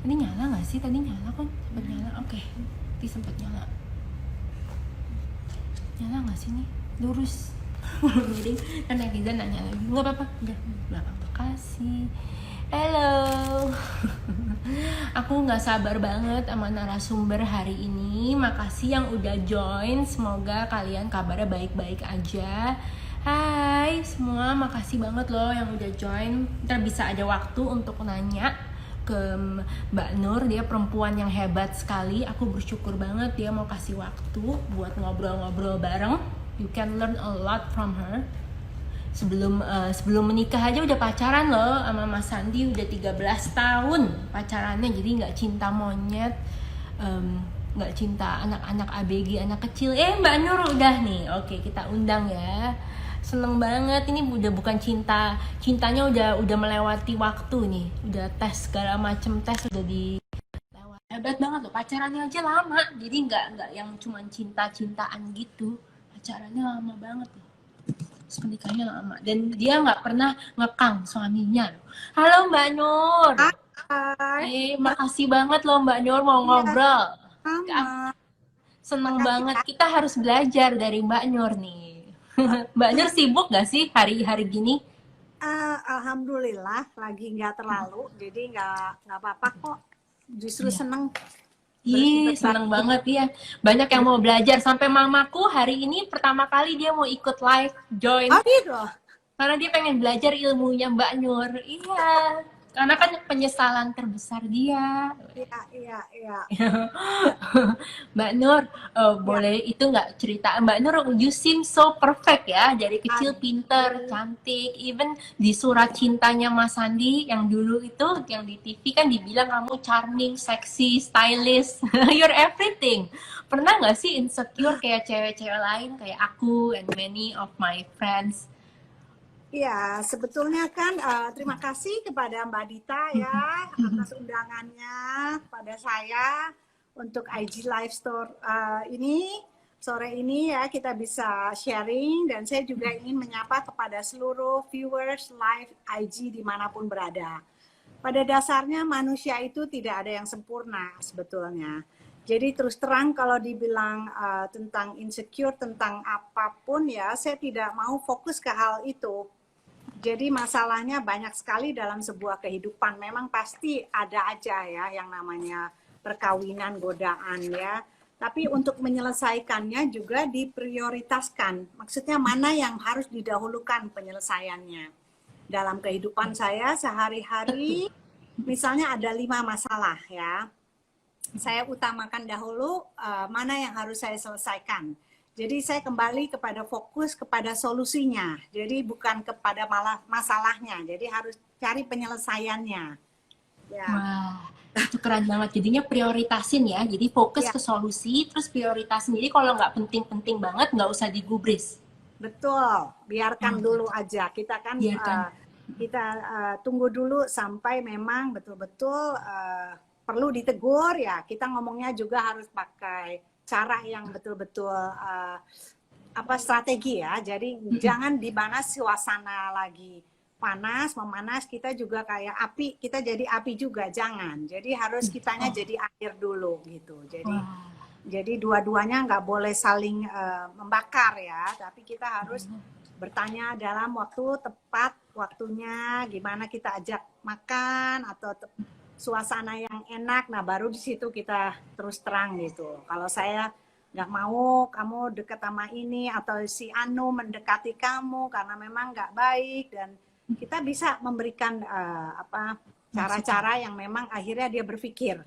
Ini nyala nggak sih? Tadi nyala kan? Sempat nyala. Oke. Tadi sempat nyala. Nyala nggak sih nih? Lurus. Jadi kan netizen nanya lagi. Nggak apa-apa. Udah. Nggak apa-apa. Kasih. Halo. Aku nggak sabar banget sama narasumber hari ini. Makasih yang udah join. Semoga kalian kabarnya baik-baik aja. Hai semua, makasih banget loh yang udah join. Ntar bisa ada waktu untuk nanya ke Mbak Nur. Dia perempuan yang hebat sekali. Aku bersyukur banget dia mau kasih waktu buat ngobrol-ngobrol bareng. You can learn a lot from her. Sebelum menikah aja udah pacaran loh sama Mas Sandi. Udah 13 tahun pacarannya. Jadi nggak cinta monyet, nggak cinta anak-anak ABG, anak kecil. Mbak Nur udah nih. Oke, kita undang ya. Seneng banget, ini udah bukan cintanya udah melewati waktu nih, udah tes segala macem tes udah dilewat. Hebat banget loh, pacarannya aja lama, jadi nggak yang cuma cinta-cintaan gitu, pacarannya lama banget loh, terus menikahnya lama, dan dia nggak pernah ngekang suaminya loh. Halo Mbak Nur. Hai. Makasih banget loh Mbak Nur mau Iya, ngobrol. sama. Seneng Makasih banget, ya. kita harus belajar dari Mbak Nur nih. Mbak Nur sibuk gak sih hari-hari gini? Alhamdulillah lagi nggak terlalu, jadi nggak apa-apa kok. Justru Iya. seneng Seneng berbagi. banget ya. Banyak yang mau belajar. Sampai mamaku hari ini pertama kali dia mau ikut live join. Oh gitu. Karena dia pengen belajar ilmunya Mbak Nur. Iya. Karena kan penyesalan terbesar dia. Iya, iya, iya. Mbak Nur, Ya, boleh itu nggak cerita? Mbak Nur, you seem so perfect ya. Dari kecil pinter, aduh. cantik. Even di surat cintanya Mas Sandi yang dulu itu, yang di TV kan dibilang kamu charming, sexy, stylish. You're everything. Pernah nggak sih insecure kayak cewek-cewek lain, kayak aku and many of my friends? Ya, sebetulnya kan terima kasih kepada Mbak Dita ya atas undangannya pada saya untuk IG Live Store ini sore ini ya kita bisa sharing, dan saya juga ingin menyapa kepada seluruh viewers live IG dimanapun berada. Pada dasarnya manusia itu tidak ada yang sempurna sebetulnya. Jadi terus terang kalau dibilang tentang insecure, tentang apapun ya, saya tidak mau fokus ke hal itu. Jadi masalahnya banyak sekali dalam sebuah kehidupan. Memang pasti ada aja ya yang namanya perkawinan, godaan ya. Tapi untuk menyelesaikannya juga diprioritaskan. Maksudnya mana yang harus didahulukan penyelesaiannya. Dalam kehidupan saya sehari-hari, misalnya ada 5 masalah ya. Saya utamakan dahulu mana yang harus saya selesaikan. Jadi saya kembali kepada fokus kepada solusinya. Jadi bukan kepada masalahnya. Jadi harus cari penyelesaiannya. Ya. Wah, itu keren banget. Jadinya prioritasin ya. Jadi fokus Ya, ke solusi, terus prioritasin. Jadi kalau nggak penting-penting banget, nggak usah digubris. betul. Biarkan Hmm, dulu aja. Kita kan biarkan. kita tunggu dulu sampai memang betul-betul perlu ditegur ya. Kita ngomongnya juga harus pakai cara yang betul-betul strategi ya. Jadi jangan di mana suasana lagi panas, memanas, kita juga kayak api, kita jadi api juga, jangan. Jadi harus kitanya Oh, jadi air dulu gitu. Jadi wah. dua-duanya nggak boleh saling membakar ya, tapi kita harus bertanya dalam waktu tepat, waktunya gimana kita ajak makan atau suasana yang enak. Nah baru di situ kita terus terang gitu. Kalau saya nggak mau kamu dekat sama ini atau si Anu mendekati kamu karena memang nggak baik, dan kita bisa memberikan Masukan. cara-cara yang memang akhirnya dia berpikir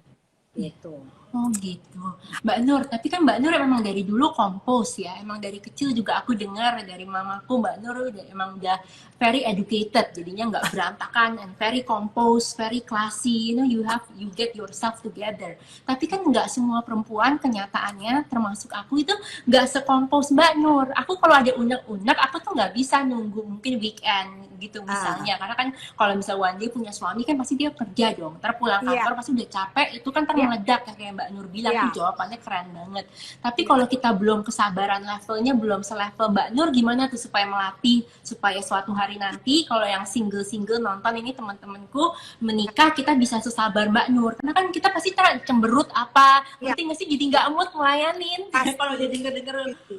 Iya. gitu. Oh gitu. Mbak Nur, tapi kan Mbak Nur emang dari dulu kompos ya. Emang dari kecil juga aku dengar dari mamaku Mbak Nur emang udah very educated. Jadinya nggak berantakan and very compose, very classy. You get yourself together. Tapi kan nggak semua perempuan kenyataannya, termasuk aku itu nggak sekompos Mbak Nur. Aku kalau ada unek-unek, aku tuh nggak bisa nunggu mungkin weekend gitu Ah, misalnya. Karena kan kalau misal one day punya suami kan pasti dia kerja dong. Ntar pulang iya, kantor pasti udah capek. Itu kan ntar iya, meledak kayak Mbak Nur bilang Iya. tuh jawabannya keren banget. Tapi kalau kita belum kesabaran levelnya belum selevel Mbak Nur, gimana tuh supaya melatih supaya suatu hari nanti kalau yang single nonton ini teman-temanku menikah kita bisa sesabar Mbak Nur. Karena kan kita pasti cemberut apa, Iya. nanti nggak sih jadi nggak mood ngelayanin Pasti. kalau udah denger-denger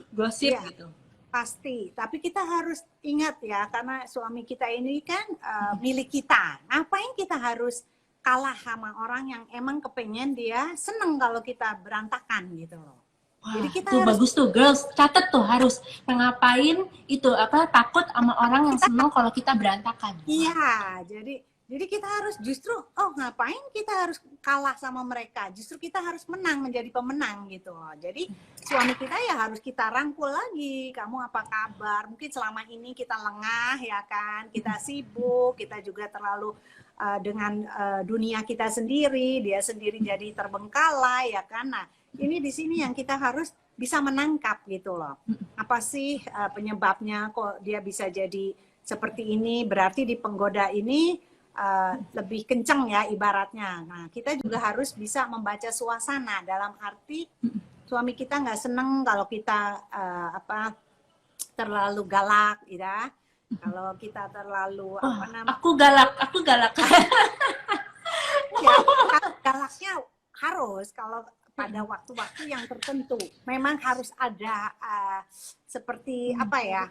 gosip Iya. gitu. Pasti, tapi kita harus ingat ya, karena suami kita ini kan milik kita. Ngapain kita harus kalah sama orang yang emang kepengen dia seneng kalau kita berantakan gitu loh. Wah, Jadi kita tuh harus bagus tuh girls, catet tuh harus ngapain itu apa takut sama orang yang seneng kalau kita berantakan. iya, jadi kita harus justru ngapain kita harus kalah sama mereka? Justru kita harus menang menjadi pemenang gitu loh. Jadi suami kita ya harus kita rangkul lagi. Kamu apa kabar? Mungkin selama ini kita lengah ya kan, kita sibuk, kita juga terlalu dengan dunia kita sendiri, dia sendiri jadi terbengkalai ya kan. Nah, ini di sini yang kita harus bisa menangkap gitu loh. Apa sih penyebabnya kok dia bisa jadi seperti ini? Berarti di penggoda ini lebih kenceng ya ibaratnya. Nah, kita juga harus bisa membaca suasana dalam arti suami kita nggak seneng kalau kita terlalu galak, ya. Kalau kita terlalu Aku galak. Ya, galaknya harus kalau pada waktu-waktu yang tertentu. Memang harus ada seperti apa ya?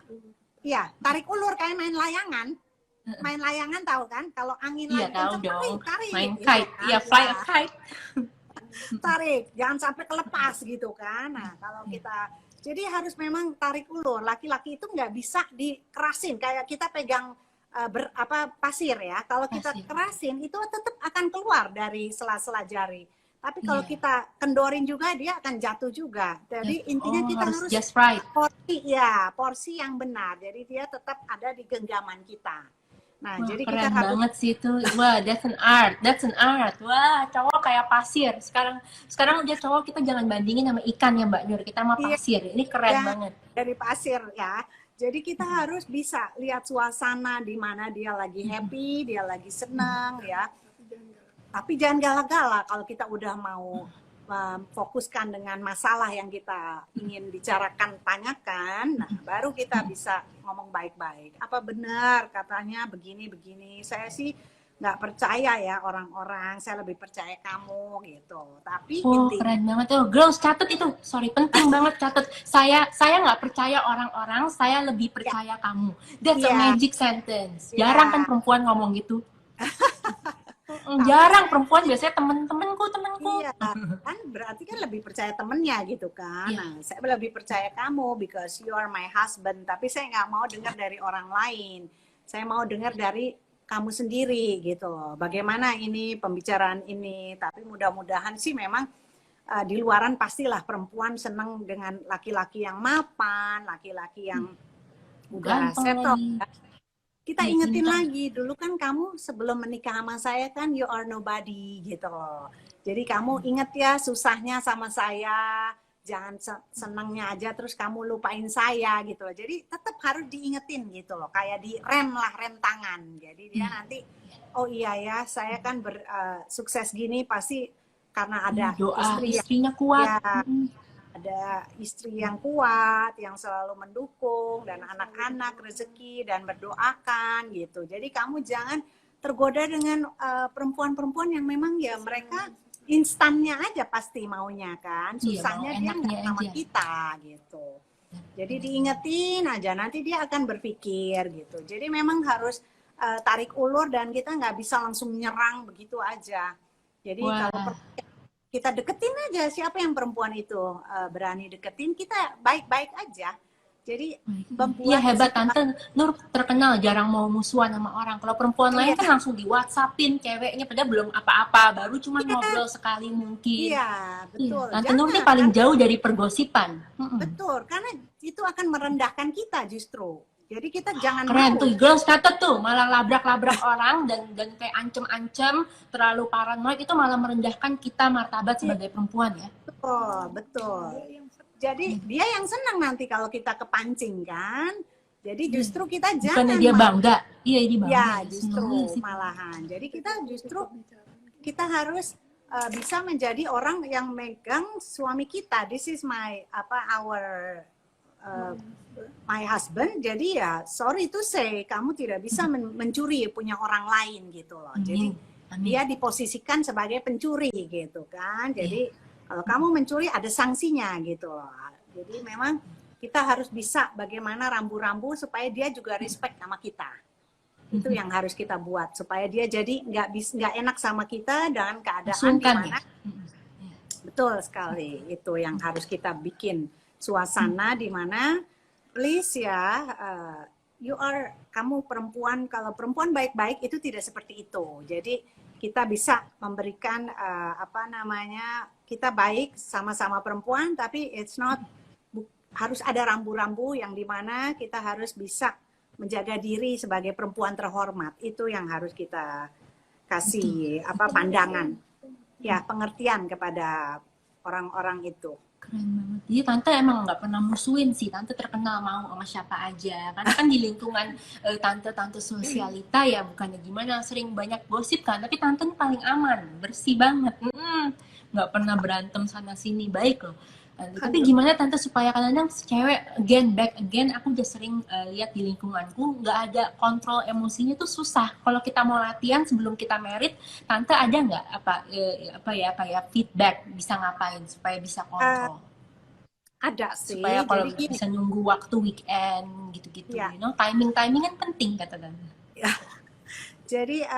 Iya, tarik ulur kayak main layangan. Main layangan tahu kan? Kalau angin Iya lagi tahu kenceng, dong. tarik, Main gitu kite, kan. iya fly a kite. Tarik, jangan sampai kelepas gitu kan. Nah, kalau kita jadi harus memang tarik ulur. Laki-laki itu nggak bisa dikerasin kayak kita pegang pasir ya. Kalau kita Pasir. kerasin itu tetap akan keluar dari sela-sela jari. Tapi kalau Iya. kita kendorin juga dia akan jatuh juga. Jadi intinya kita harus just right. porsi yang benar. Jadi dia tetap ada di genggaman kita. Nah, Wah, jadi keren kita harus banget sih itu. Wah, that's an art. Wah, cowok kayak pasir. Sekarang udah cowok kita jangan bandingin sama ikan ya Mbak Nur. Kita sama Iya. pasir. Ini keren Ya, banget. dari pasir ya. Jadi kita harus bisa lihat suasana di mana dia lagi happy, dia lagi senang ya. Tapi jangan galak-galak kalau kita udah mau fokuskan dengan masalah yang kita ingin bicarakan, tanyakan, nah baru kita bisa ngomong baik-baik. Apa benar katanya begini-begini? Saya sih nggak percaya ya orang-orang, saya lebih percaya kamu gitu. Tapi Keren banget tuh. Girls, catat itu. Sorry, penting banget catat. Saya nggak percaya orang-orang, saya lebih percaya kamu. That's a magic sentence. Jarang kan perempuan ngomong gitu. Jarang perempuan, biasanya temenku. Iya, kan berarti kan lebih percaya temennya gitu kan. Nah, saya lebih percaya kamu because you are my husband. Tapi saya nggak mau dengar dari orang lain. Saya mau dengar dari kamu sendiri gitu loh. Bagaimana ini pembicaraan ini. Tapi mudah-mudahan sih memang di luaran pastilah perempuan senang dengan laki-laki yang mapan, laki-laki yang udah settle. Kita ingetin lagi, dulu kan kamu sebelum menikah sama saya kan you are nobody gitu loh. Jadi kamu inget ya susahnya sama saya, jangan senangnya aja terus kamu lupain saya gitu loh. Jadi tetap harus diingetin gitu loh, kayak di rem tangan. Jadi dia nanti, oh iya ya saya kan sukses gini pasti karena ada doa istrinya kuat. Ya, ada istri yang kuat, yang selalu mendukung, dan anak-anak rezeki dan berdoakan gitu. Jadi kamu jangan tergoda dengan perempuan-perempuan yang memang ya mereka instannya aja pasti maunya kan, susahnya dia nggak sama kita gitu. Jadi diingetin aja, nanti dia akan berpikir gitu. Jadi memang harus tarik ulur dan kita nggak bisa langsung nyerang begitu aja. Jadi kalau kita deketin aja, siapa yang perempuan itu berani deketin, kita baik-baik aja. Jadi iya hebat Tante Nur, terkenal jarang mau musuhan sama orang. Kalau perempuan lain kan langsung di WhatsAppin ceweknya, padahal belum apa-apa, baru cuma ngobrol sekali mungkin. Iya, betul. Tante Nur ini paling jauh dari pergosipan. Betul, karena itu akan merendahkan kita justru. Jadi kita jangan keren tuh, girls catat tuh, malah labrak-labrak orang dan kayak ancem-ancem, terlalu paranoid, itu malah merendahkan kita martabat sebagai perempuan ya. Betul. Jadi dia yang senang nanti kalau kita kepancing kan. Jadi justru kita jangan. Bukannya dia bangga. Iya, ini bangga. Ya, justru malahan. Jadi kita harus bisa menjadi orang yang megang suami kita. This is uh, my husband. Jadi ya sorry to say, kamu tidak bisa mencuri punya orang lain gitu loh. Jadi dia diposisikan sebagai pencuri gitu kan. Jadi kalau kamu mencuri ada sanksinya gitu loh. Jadi memang kita harus bisa bagaimana rambu-rambu supaya dia juga respect sama kita. Itu yang harus kita buat supaya dia jadi nggak enak sama kita dengan keadaan di mana. Betul sekali, itu yang harus kita bikin suasana di mana please ya, kamu perempuan, kalau perempuan baik-baik itu tidak seperti itu. Jadi kita bisa memberikan kita baik sama-sama perempuan, tapi harus ada rambu-rambu yang dimana kita harus bisa menjaga diri sebagai perempuan terhormat. Itu yang harus kita kasih pandangan, ya pengertian kepada orang-orang itu. Keren banget. Jadi tante emang nggak pernah musuhin sih, tante terkenal mau sama siapa aja. Karena kan di lingkungan tante-tante sosialita ya bukannya gimana, sering banyak gosip kan, tapi tante ini paling aman, bersih banget. Nggak pernah berantem sana sini, baik loh. Tapi gimana tante supaya kadang-kadang cewek back again, aku udah sering lihat di lingkunganku nggak ada kontrol emosinya tuh susah. Kalau kita mau latihan sebelum kita merit, tante ada nggak kayak feedback bisa ngapain supaya bisa kontrol? Ada sih. Supaya kalau bisa nunggu waktu weekend gitu-gitu, ya. Timing kan penting kata tante. Ya. Jadi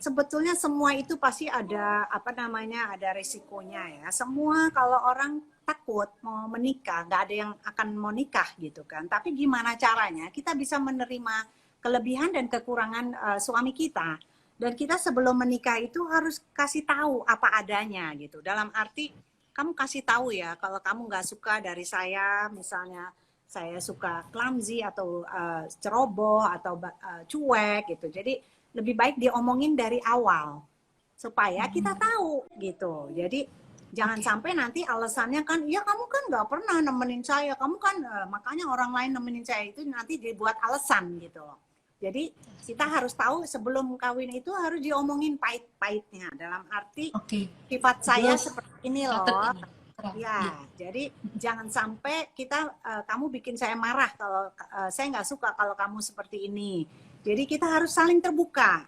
sebetulnya semua itu pasti ada ada resikonya ya. Semua kalau orang takut mau menikah, nggak ada yang akan mau nikah gitu kan. Tapi gimana caranya kita bisa menerima kelebihan dan kekurangan suami kita. Dan kita sebelum menikah itu harus kasih tahu apa adanya gitu. Dalam arti kamu kasih tahu ya, kalau kamu nggak suka dari saya, misalnya saya suka clumsy atau ceroboh atau cuek gitu. Jadi lebih baik diomongin dari awal supaya kita tahu gitu. Jadi jangan sampai nanti alasannya kan, ya kamu kan nggak pernah nemenin saya, kamu kan makanya orang lain nemenin saya, itu nanti dibuat alasan gitu loh. Jadi kita harus tahu sebelum kawin itu harus diomongin pahit-pahitnya, dalam arti sifat saya seperti ini loh. Ya, jadi jangan sampai kamu bikin saya marah kalau saya nggak suka kalau kamu seperti ini. Jadi kita harus saling terbuka.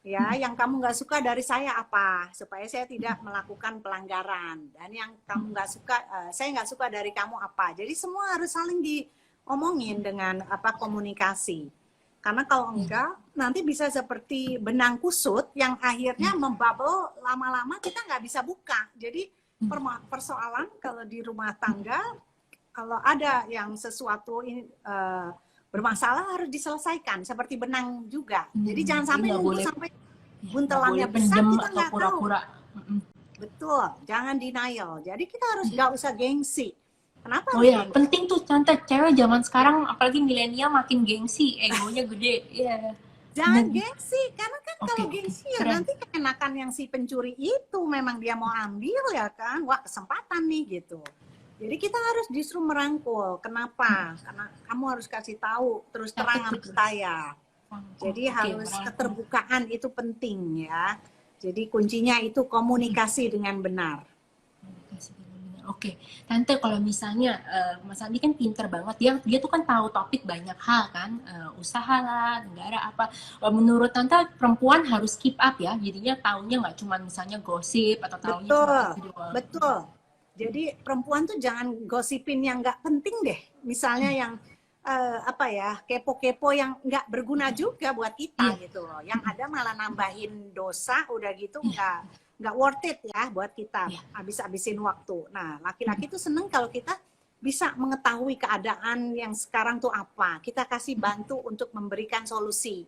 Ya, yang kamu nggak suka dari saya apa, supaya saya tidak melakukan pelanggaran, dan yang kamu nggak suka, saya nggak suka dari kamu apa. Jadi semua harus saling diomongin dengan komunikasi. Karena kalau enggak, nanti bisa seperti benang kusut yang akhirnya membubble, lama-lama kita nggak bisa buka. Jadi persoalan kalau di rumah tangga, kalau ada yang sesuatu ini bermasalah harus diselesaikan seperti benang juga. Jadi jangan sampai nunggu sampai buntelannya besar kita nggak tahu. Betul, jangan denial. Jadi kita harus nggak usah gengsi. Kenapa? Oh ya, penting tuh tante, cewek zaman sekarang apalagi milenial makin gengsi, egonya gede. Iya. Jangan gengsi, karena kan kalau gengsi ya nanti keenakan yang si pencuri itu memang dia mau ambil ya kan, wah kesempatan nih gitu. Jadi kita harus justru merangkul. Kenapa? Karena kamu harus kasih tahu terus terang sama saya. Jadi harus keterbukaan itu penting ya. Jadi kuncinya itu komunikasi dengan benar. Oke, tante kalau misalnya Mas Andi kan pinter banget, dia tuh kan tahu topik banyak hal kan, usaha lah, negara apa. Menurut tante perempuan harus keep up ya, jadinya taunya nggak cuma misalnya gosip atau taunya cuma video. Betul. Jadi perempuan tuh jangan gosipin yang nggak penting deh. Misalnya yang kepo-kepo yang nggak berguna juga buat kita gitu loh. Yang ada malah nambahin dosa, udah gitu nggak worth it ya buat kita. Habis-habisin waktu. Nah, laki-laki tuh seneng kalau kita bisa mengetahui keadaan yang sekarang tuh apa. Kita kasih bantu untuk memberikan solusi.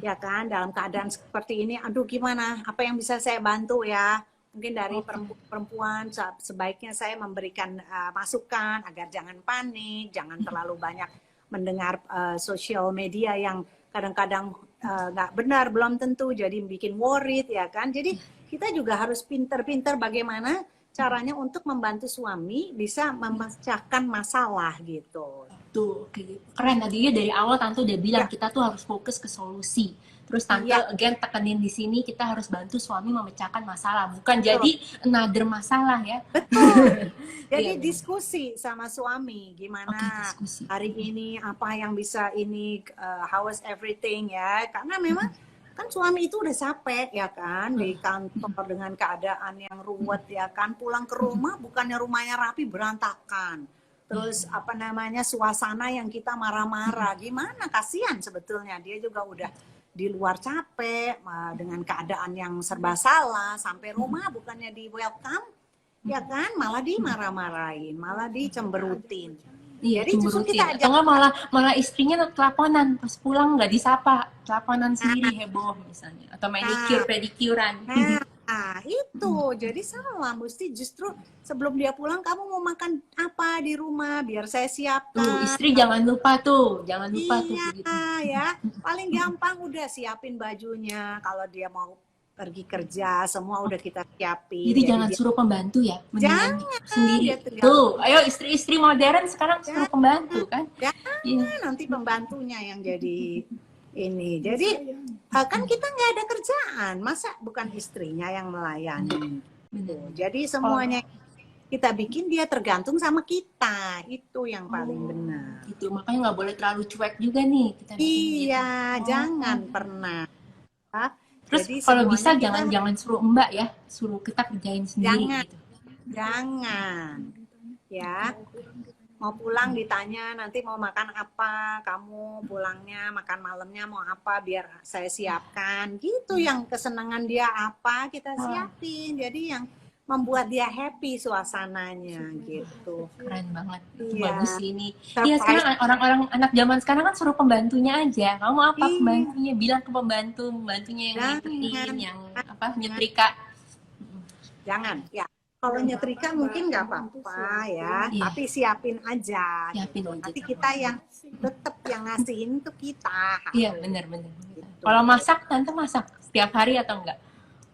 Ya kan, dalam keadaan seperti ini, aduh gimana? Apa yang bisa saya bantu ya? Mungkin dari perempuan sebaiknya saya memberikan masukan agar jangan panik, jangan terlalu banyak mendengar sosial media yang kadang-kadang nggak benar, belum tentu jadi bikin worried ya kan. Jadi kita juga harus pinter-pinter bagaimana caranya untuk membantu suami bisa memecahkan masalah gitu. Tuh, keren tadi ya dari awal tante udah bilang Ya, kita tuh harus fokus ke solusi. Terus tante iya, again tekenin di sini kita harus bantu suami memecahkan masalah, bukan betul. jadi another masalah ya. Betul. Iya Jadi benar. diskusi sama suami, Oke, gimana diskusi. hari ini, apa yang bisa ini, how is everything ya. Karena memang kan suami itu udah capek ya kan di kantor dengan keadaan yang ruwet ya kan. Pulang ke rumah bukannya rumahnya rapi, berantakan. Iya Terus benar. apa namanya suasana yang kita marah-marah. Gimana kasihan sebetulnya dia juga udah di luar capek dengan keadaan yang serba salah, sampai rumah bukannya di welcome ya kan, malah dimarah-marahin, malah dicemberutin. Iya, Jadi justru cemberutin. kita Atau ajak, enggak malah malah istrinya teleponan pas pulang nggak disapa, teleponan sendiri heboh misalnya. Atau manicure, nah, pedicurean. itu jadi salah. Mesti justru sebelum dia pulang, kamu mau makan apa di rumah, biar saya Tuh, siapkan. istri jangan lupa tuh Iya begitu. ya, paling gampang udah siapin bajunya. Kalau dia mau pergi kerja, semua udah kita siapin. Jadi Jadi jangan dia suruh pembantu ya, mendingan jangan, dia sendiri. tinggal Tuh, ayo istri-istri modern sekarang suruh jangan, pembantu kan? Iya, jangan nanti pembantunya yang jadi ini. Jadi kan kita nggak ada kerjaan, masa bukan istrinya yang melayani. benar. Tuh. Jadi Kalau semuanya kita bikin dia tergantung sama kita, itu yang paling benar. gitu, makanya nggak boleh terlalu cuek juga nih kita bikin gitu. Iya, jangan pernah. Terus Jadi kalau bisa semuanya kita jangan suruh mbak ya, suruh kita kerjain sendiri jangan, gitu. jangan, ya. Mau pulang ditanya nanti mau makan apa, kamu pulangnya makan malamnya mau apa, biar saya siapkan. Gitu yang kesenangan dia apa kita siapin. Jadi yang membuat dia happy suasananya gitu. Keren banget, itu Iya, bagus sih ini. Iya sekarang surprise. orang-orang anak zaman sekarang kan suruh pembantunya aja. Kamu apa Iya, pembantunya? Bilang ke pembantunya yang jangan, ngikutin, yang apa nyetrika. jangan. Ya, kalau nyetrika mungkin nggak apa-apa ya, Iya, tapi siapin aja siapin gitu. aja Nanti tuh. kita yang tetap yang ngasihin tuh kita Iya harus benar-benar. gitu. Kalau masak tante masak setiap hari atau enggak?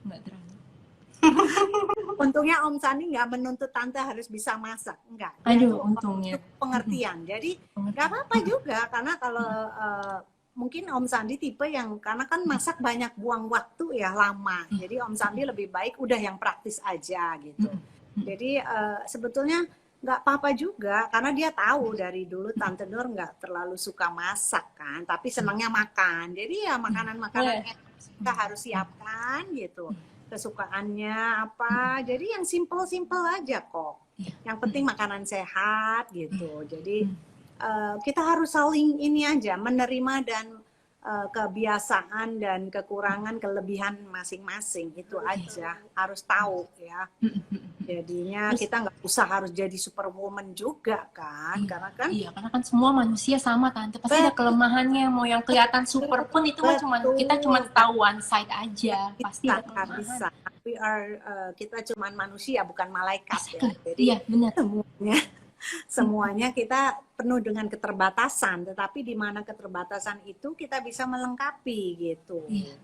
Enggak terlalu. Untungnya Om Sani nggak menuntut tante harus bisa masak, enggak. Dia Aduh, tuh untungnya. pengertian. Jadi nggak apa-apa juga karena kalau mungkin Om Sandi tipe yang karena kan masak banyak buang waktu ya lama. Jadi Om Sandi lebih baik udah yang praktis aja gitu. Jadi sebetulnya nggak apa-apa juga karena dia tahu dari dulu Tante Nur nggak terlalu suka masak kan, tapi senangnya makan. Jadi ya makanan-makanan enak kita harus siapkan gitu. Kesukaannya apa, jadi yang simple-simple aja kok. Yang penting makanan sehat gitu. Jadi kita harus saling ini aja menerima dan kebiasaan dan kekurangan kelebihan masing-masing itu aja harus tahu ya. Jadinya Terus kita nggak usah harus jadi superwoman juga kan, karena kan iya, karena kan semua manusia sama tante. Pasti ada kelemahannya. Mau yang kelihatan super pun itu mah kita cuma betul tahu one side aja. Pasti bisa ada kelemahan. bisa. Kita cuman manusia bukan malaikat ya. Jadi Iya, benar. semuanya kita penuh dengan keterbatasan, tetapi di mana keterbatasan itu kita bisa melengkapi gitu. Iya.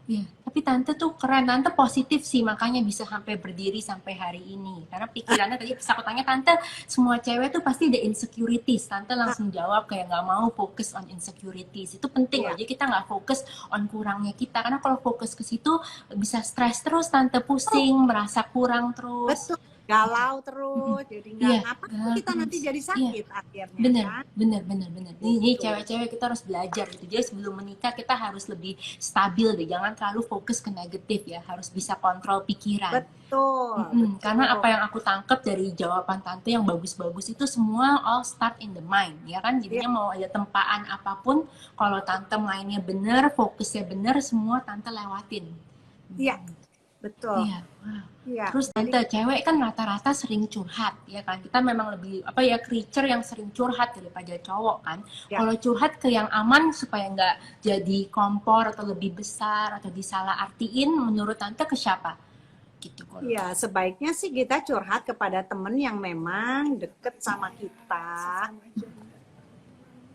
Iya, tapi tante tuh keren, tante positif sih, makanya bisa sampai berdiri sampai hari ini. Karena pikirannya tadi pas aku tanya tante, semua cewek tuh pasti ada insecurities. Tante langsung jawab kayak nggak mau fokus on insecurities. Itu penting loh, Iya, jadi kita nggak fokus on kurangnya kita. Karena kalau fokus ke situ bisa stres terus, tante pusing, merasa kurang terus. betul. Galau terus, jadi nggak Iya, apa galau kita nanti terus. jadi Iya, sakit akhirnya bener, kan. bener. Ini Gitu. cewek-cewek kita harus belajar gitu. Jadi sebelum menikah kita harus lebih stabil deh. Jangan terlalu fokus ke negatif ya. Harus bisa kontrol pikiran. Betul, Karena apa betul. yang aku tangkap dari jawaban tante yang bagus-bagus itu semua all start in the mind, ya kan? Iya, Jadinya mau ada tempaan apapun, kalau tante mainnya bener, fokusnya bener, semua tante lewatin. iya, betul. Iya, wow. Iya, Terus jadi tante cewek kan rata-rata sering curhat, ya kan? Kita memang lebih apa ya creature yang sering curhat daripada cowok kan. ya, Kalau curhat ke yang aman supaya nggak jadi kompor atau lebih besar atau disalah artiin, menurut tante ke siapa? Gitu kalau. iya, sebaiknya sih kita curhat kepada temen yang memang deket sama kita.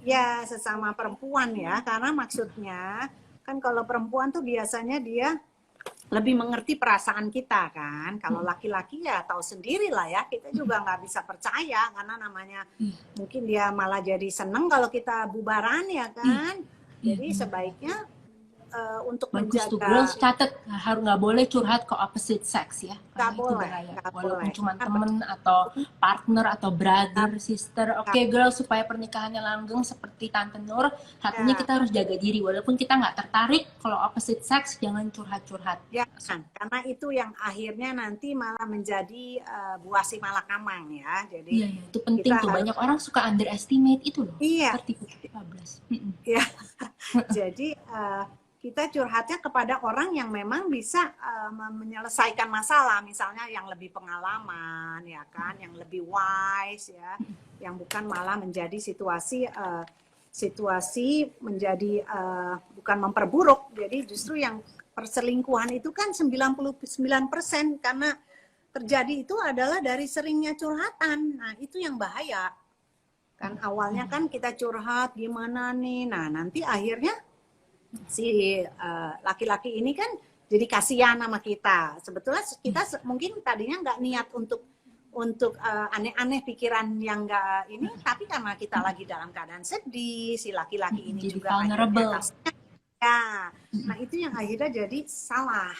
Ya, sesama perempuan ya, karena maksudnya kan kalau perempuan tuh biasanya dia lebih mengerti perasaan kita kan. Kalau laki-laki ya tahu sendiri lah ya, kita juga nggak bisa percaya karena namanya mungkin dia malah jadi seneng kalau kita bubaran ya kan. Jadi sebaiknya untuk Bagus tuh, menjaga, girls catet, harus nggak boleh curhat ke opposite sex ya, nggak karena itu boleh, bahaya. nggak Walaupun boleh. cuma Nah, temen atau partner atau brother, nggak- sister. Oke, girls, supaya pernikahannya langgeng seperti Tante Nur, satunya ya, kita harus jaga diri. Walaupun kita nggak tertarik, kalau opposite sex jangan curhat-curhat. jangan, karena itu yang akhirnya nanti malah menjadi buah si malakamang ya. Jadi Iya, iya, itu penting kita tuh. harus, Banyak orang suka underestimate itu loh, iya, tertipu 15. ya. Jadi kita curhatnya kepada orang yang memang bisa menyelesaikan masalah, misalnya yang lebih pengalaman, ya kan, yang lebih wise, ya, yang bukan malah menjadi situasi menjadi bukan memperburuk. Jadi justru yang perselingkuhan itu kan 99% karena terjadi itu adalah dari seringnya curhatan. Nah, itu yang bahaya. Kan awalnya kan kita curhat gimana nih. Nah, nanti akhirnya si laki-laki ini kan jadi kasihan sama kita. Sebetulnya kita mungkin tadinya nggak niat untuk aneh-aneh pikiran yang nggak ini, tapi karena kita lagi dalam keadaan sedih, si laki-laki ini Jadi juga akhirnya vulnerable. kasihan. Ya, nah itu yang akhirnya jadi salah.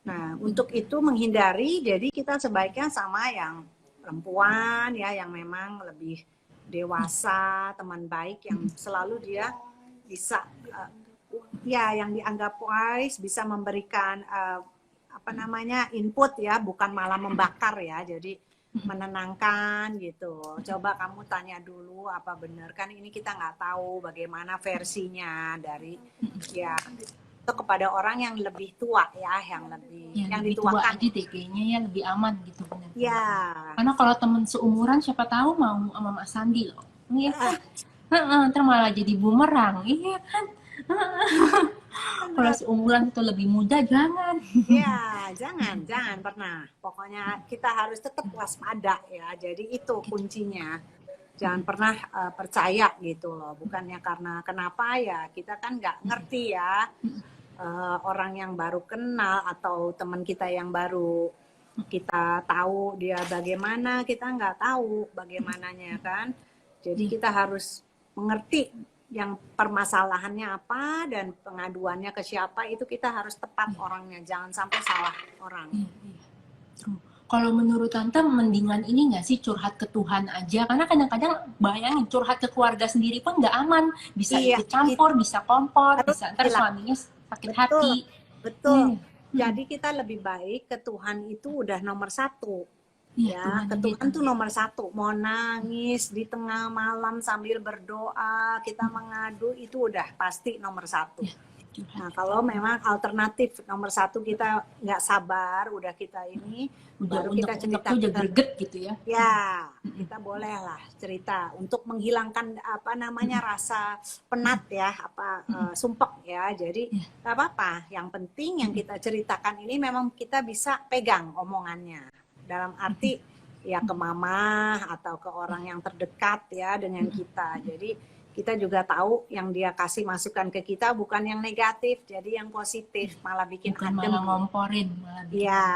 Nah, untuk itu menghindari, jadi kita sebaiknya sama yang perempuan ya, yang memang lebih dewasa, teman baik yang selalu dia bisa ya yang dianggap wise, bisa memberikan apa namanya input ya, bukan malah membakar ya. Jadi menenangkan gitu. Coba kamu tanya dulu apa benar, kan ini kita nggak tahu bagaimana versinya dari ya itu kepada orang yang lebih tua ya, yang yang lebih tua dituakan aja deh kayaknya, ya lebih aman gitu, benar. ya. Karena kalau temen seumuran siapa tahu mau sama Mas Sandi loh, iya kan. Ntar malah jadi bumerang, iya kan. Kalau seumuran itu lebih muda jangan. Ya, jangan pernah. Pokoknya kita harus tetap waspada ya. Jadi itu kuncinya. Jangan pernah percaya gitu loh. Bukannya karena kenapa ya, kita kan nggak ngerti ya. Orang yang baru kenal atau teman kita yang baru kita tahu dia bagaimana, kita nggak tahu bagaimananya kan. Jadi kita harus mengerti yang permasalahannya apa dan pengaduannya ke siapa, itu kita harus tepat orangnya, jangan sampai salah orang. Kalau menurut Tante mendingan ini nggak sih curhat ke Tuhan aja? Karena kadang-kadang bayangin curhat ke keluarga sendiri pun nggak aman, bisa Iya, ikut campur, bisa kompor, harus bisa ntar bilang. suaminya sakit Betul, hati. betul. Jadi kita lebih baik ke Tuhan itu udah nomor satu. Ya, ke Tuhan tuh nomor satu. Mau nangis di tengah malam sambil berdoa, kita mengadu, itu udah pasti nomor satu. Nah, kalau memang alternatif nomor satu kita nggak sabar, udah kita ini, udah baru kita cerita, udah greget gitu ya. Ya, kita bolehlah cerita untuk menghilangkan apa namanya rasa penat ya, apa sumpek ya. Jadi nggak apa-apa. Yang penting yang kita ceritakan ini memang kita bisa pegang omongannya. Dalam arti ya ke mama atau ke orang yang terdekat ya dengan kita. Jadi kita juga tahu yang dia kasih masukan ke kita bukan yang negatif, jadi yang positif, malah bikin bukan adem. malah ngomporin, malah bikin ya.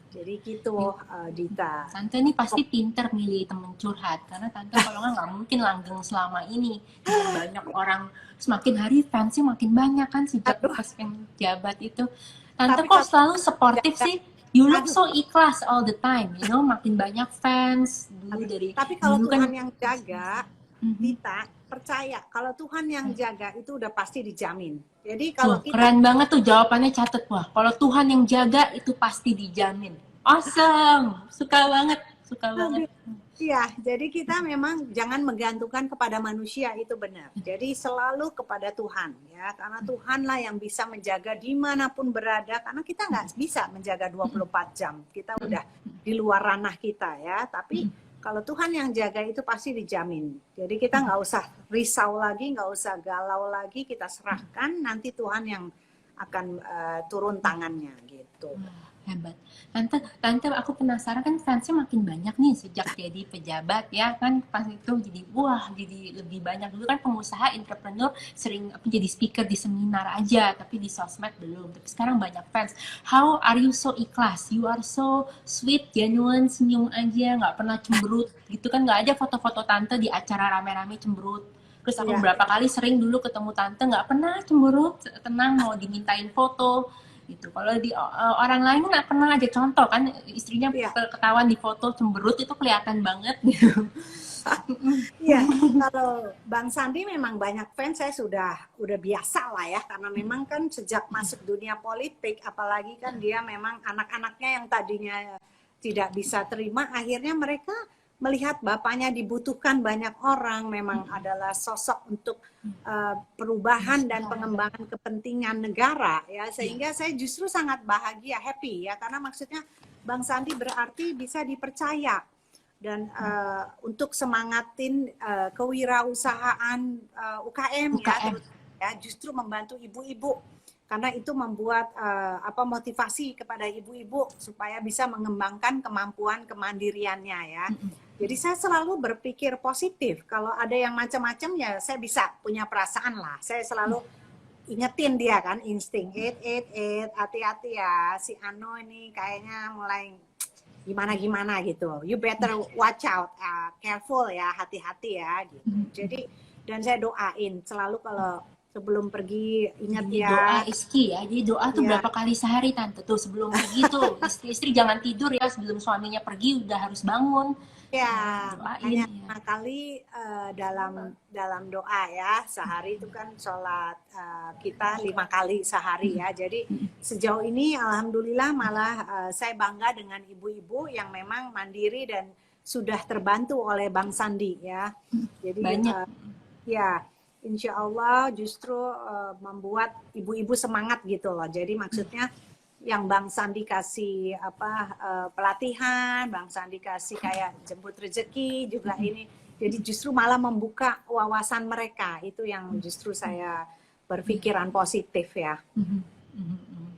Jadi gitu, Dita. Tante ini pasti pinter milih temen curhat, karena Tante kalau nggak mungkin langgeng selama ini. Dan banyak orang, semakin hari fansnya makin banyak kan sejak pas penjabat itu. Tante kok selalu supportive sih? You look so ikhlas all the time, you know, makin banyak fans dulu dari. Tapi kalau Tuhan yang jaga, Dita, percaya kalau Tuhan yang jaga itu udah pasti dijamin. Jadi kalau kita keren banget tuh jawabannya, catet. Wah, kalau Tuhan yang jaga itu pasti dijamin. Awesome, suka banget. Iya, jadi kita memang jangan menggantungkan kepada manusia, itu benar. Jadi selalu kepada Tuhan ya, karena Tuhanlah yang bisa menjaga dimanapun berada. Karena kita nggak bisa menjaga 24 jam. Kita udah di luar ranah kita ya, tapi kalau Tuhan yang jaga itu pasti dijamin. Jadi kita nggak usah risau lagi, nggak usah galau lagi, kita serahkan, nanti Tuhan yang akan turun tangannya gitu. Hebat. Tante aku penasaran kan fansnya makin banyak nih sejak jadi pejabat ya kan pas itu jadi wah jadi lebih banyak dulu kan pengusaha entrepreneur sering apa jadi speaker di seminar aja tapi di sosmed belum tapi sekarang banyak fans. How are you so ikhlas? You are so sweet, genuine, senyum aja nggak pernah cemberut gitu kan nggak ada foto-foto tante di acara rame-rame cemberut. Terus aku Iya. beberapa kali sering dulu ketemu tante nggak pernah cemberut, tenang mau dimintain foto gitu. Kalau di orang lain nggak pernah aja contoh kan istrinya Iya. ketahuan di foto cemberut itu kelihatan banget gitu. Iya, kalau Bang Sandi memang banyak fans, saya udah biasa lah ya, karena memang kan sejak masuk dunia politik, apalagi kan dia memang anak-anaknya yang tadinya tidak bisa terima, akhirnya mereka melihat bapaknya dibutuhkan banyak orang, memang adalah sosok untuk perubahan dan pengembangan kepentingan negara ya, sehingga saya justru sangat bahagia, happy ya, karena maksudnya Bang Sandi berarti bisa dipercaya dan untuk semangatin kewirausahaan UKM ya, terus ya justru membantu ibu-ibu karena itu membuat motivasi kepada ibu-ibu supaya bisa mengembangkan kemampuan kemandiriannya ya. Jadi saya selalu berpikir positif. Kalau ada yang macam-macam ya saya bisa punya perasaan lah. Saya selalu ingetin dia kan insting hati-hati ya si Ano ini kayaknya mulai gimana gitu. You better watch out, careful ya, hati-hati ya gitu. Jadi dan saya doain selalu kalau sebelum pergi ingat jadi ya. Doa iski ya. Jadi doa tuh berapa kali sehari tante tuh sebelum pergi tuh istri jangan tidur ya sebelum suaminya pergi udah harus bangun. Ya, makanya ya. 5 kali dalam doa ya sehari itu kan sholat kita 5 kali sehari ya. Jadi sejauh ini alhamdulillah malah saya bangga dengan ibu-ibu yang memang mandiri dan sudah terbantu oleh Bang Sandi ya. Jadi ya insya Allah justru membuat ibu-ibu semangat gitu loh. Jadi maksudnya yang Bang Sandi kasih pelatihan, Bang Sandi kasih kayak jemput rezeki juga ini. Jadi justru malah membuka wawasan mereka. Itu yang justru saya berpikiran positif ya.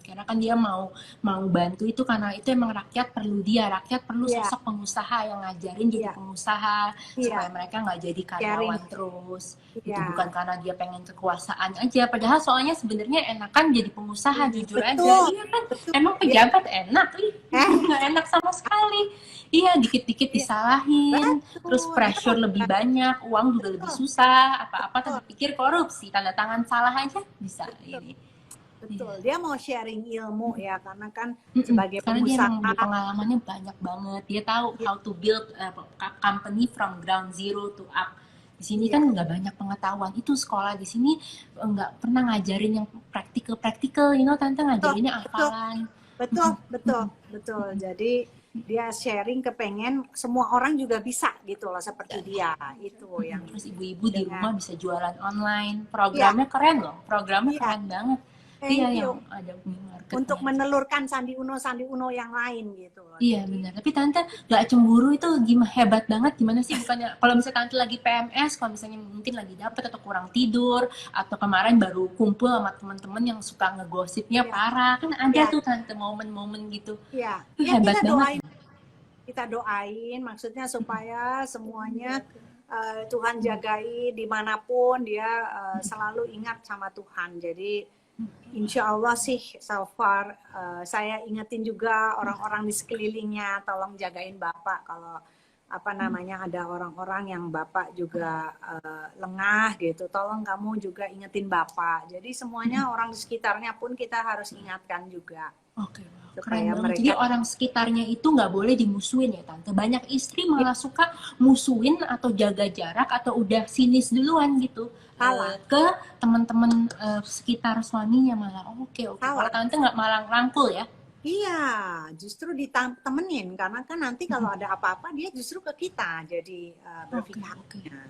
Karena kan dia mau bantu itu karena itu emang rakyat perlu dia, rakyat perlu sosok pengusaha yang ngajarin jadi pengusaha supaya mereka nggak jadi karyawan terus. Itu bukan karena dia pengen kekuasaan aja, padahal soalnya sebenarnya enakan jadi pengusaha jujur aja. Iya kan, emang pejabat enak, nggak enak sama sekali. Iya dikit-dikit disalahin, terus pressure lebih banyak, uang juga lebih susah, apa-apa tuh dipikir korupsi, tanda tangan salah aja bisa ini. Betul, dia mau sharing ilmu ya karena kan sebagai pengusaha dia pengalamannya banyak banget. Dia tahu how to build company from ground zero to up. Di sini kan nggak banyak pengetahuan. Itu sekolah di sini nggak pernah ngajarin yang praktikal, tante ngajarinnya hafalan. Betul. Jadi dia sharing kepengen semua orang juga bisa gitu loh seperti dia itu yang. Terus ibu-ibu di rumah bisa jualan online. Programnya keren loh. Programnya keren banget. Iya yang ada untuk menelurkan Sandi Uno yang lain gitu. Iya benar. Tapi tante nggak cemburu itu gimana hebat banget gimana sih bukannya kalau misalnya tante lagi PMS, kalau misalnya mungkin lagi dapet atau kurang tidur atau kemarin baru kumpul sama teman-teman yang suka ngegosipnya parah kan ada tuh tante momen-momen gitu. Iya. Hebat banget. Kita doain maksudnya supaya semuanya Tuhan jagai dimanapun dia selalu ingat sama Tuhan. Jadi insya Allah sih so far saya ingetin juga orang-orang di sekelilingnya tolong jagain Bapak kalau ada orang-orang yang Bapak juga lengah gitu tolong kamu juga ingetin Bapak jadi semuanya orang di sekitarnya pun kita harus ingatkan juga. Oke, supaya mereka... Jadi orang sekitarnya itu nggak boleh dimusuhin ya tante. Banyak istri malah suka musuhin atau jaga jarak atau udah sinis duluan gitu ke teman-teman sekitar suaminya malah. Oke. Kalau tante nggak malah rangkul ya? Iya, justru ditemenin karena kan nanti kalau ada apa-apa dia justru ke kita jadi berpihak.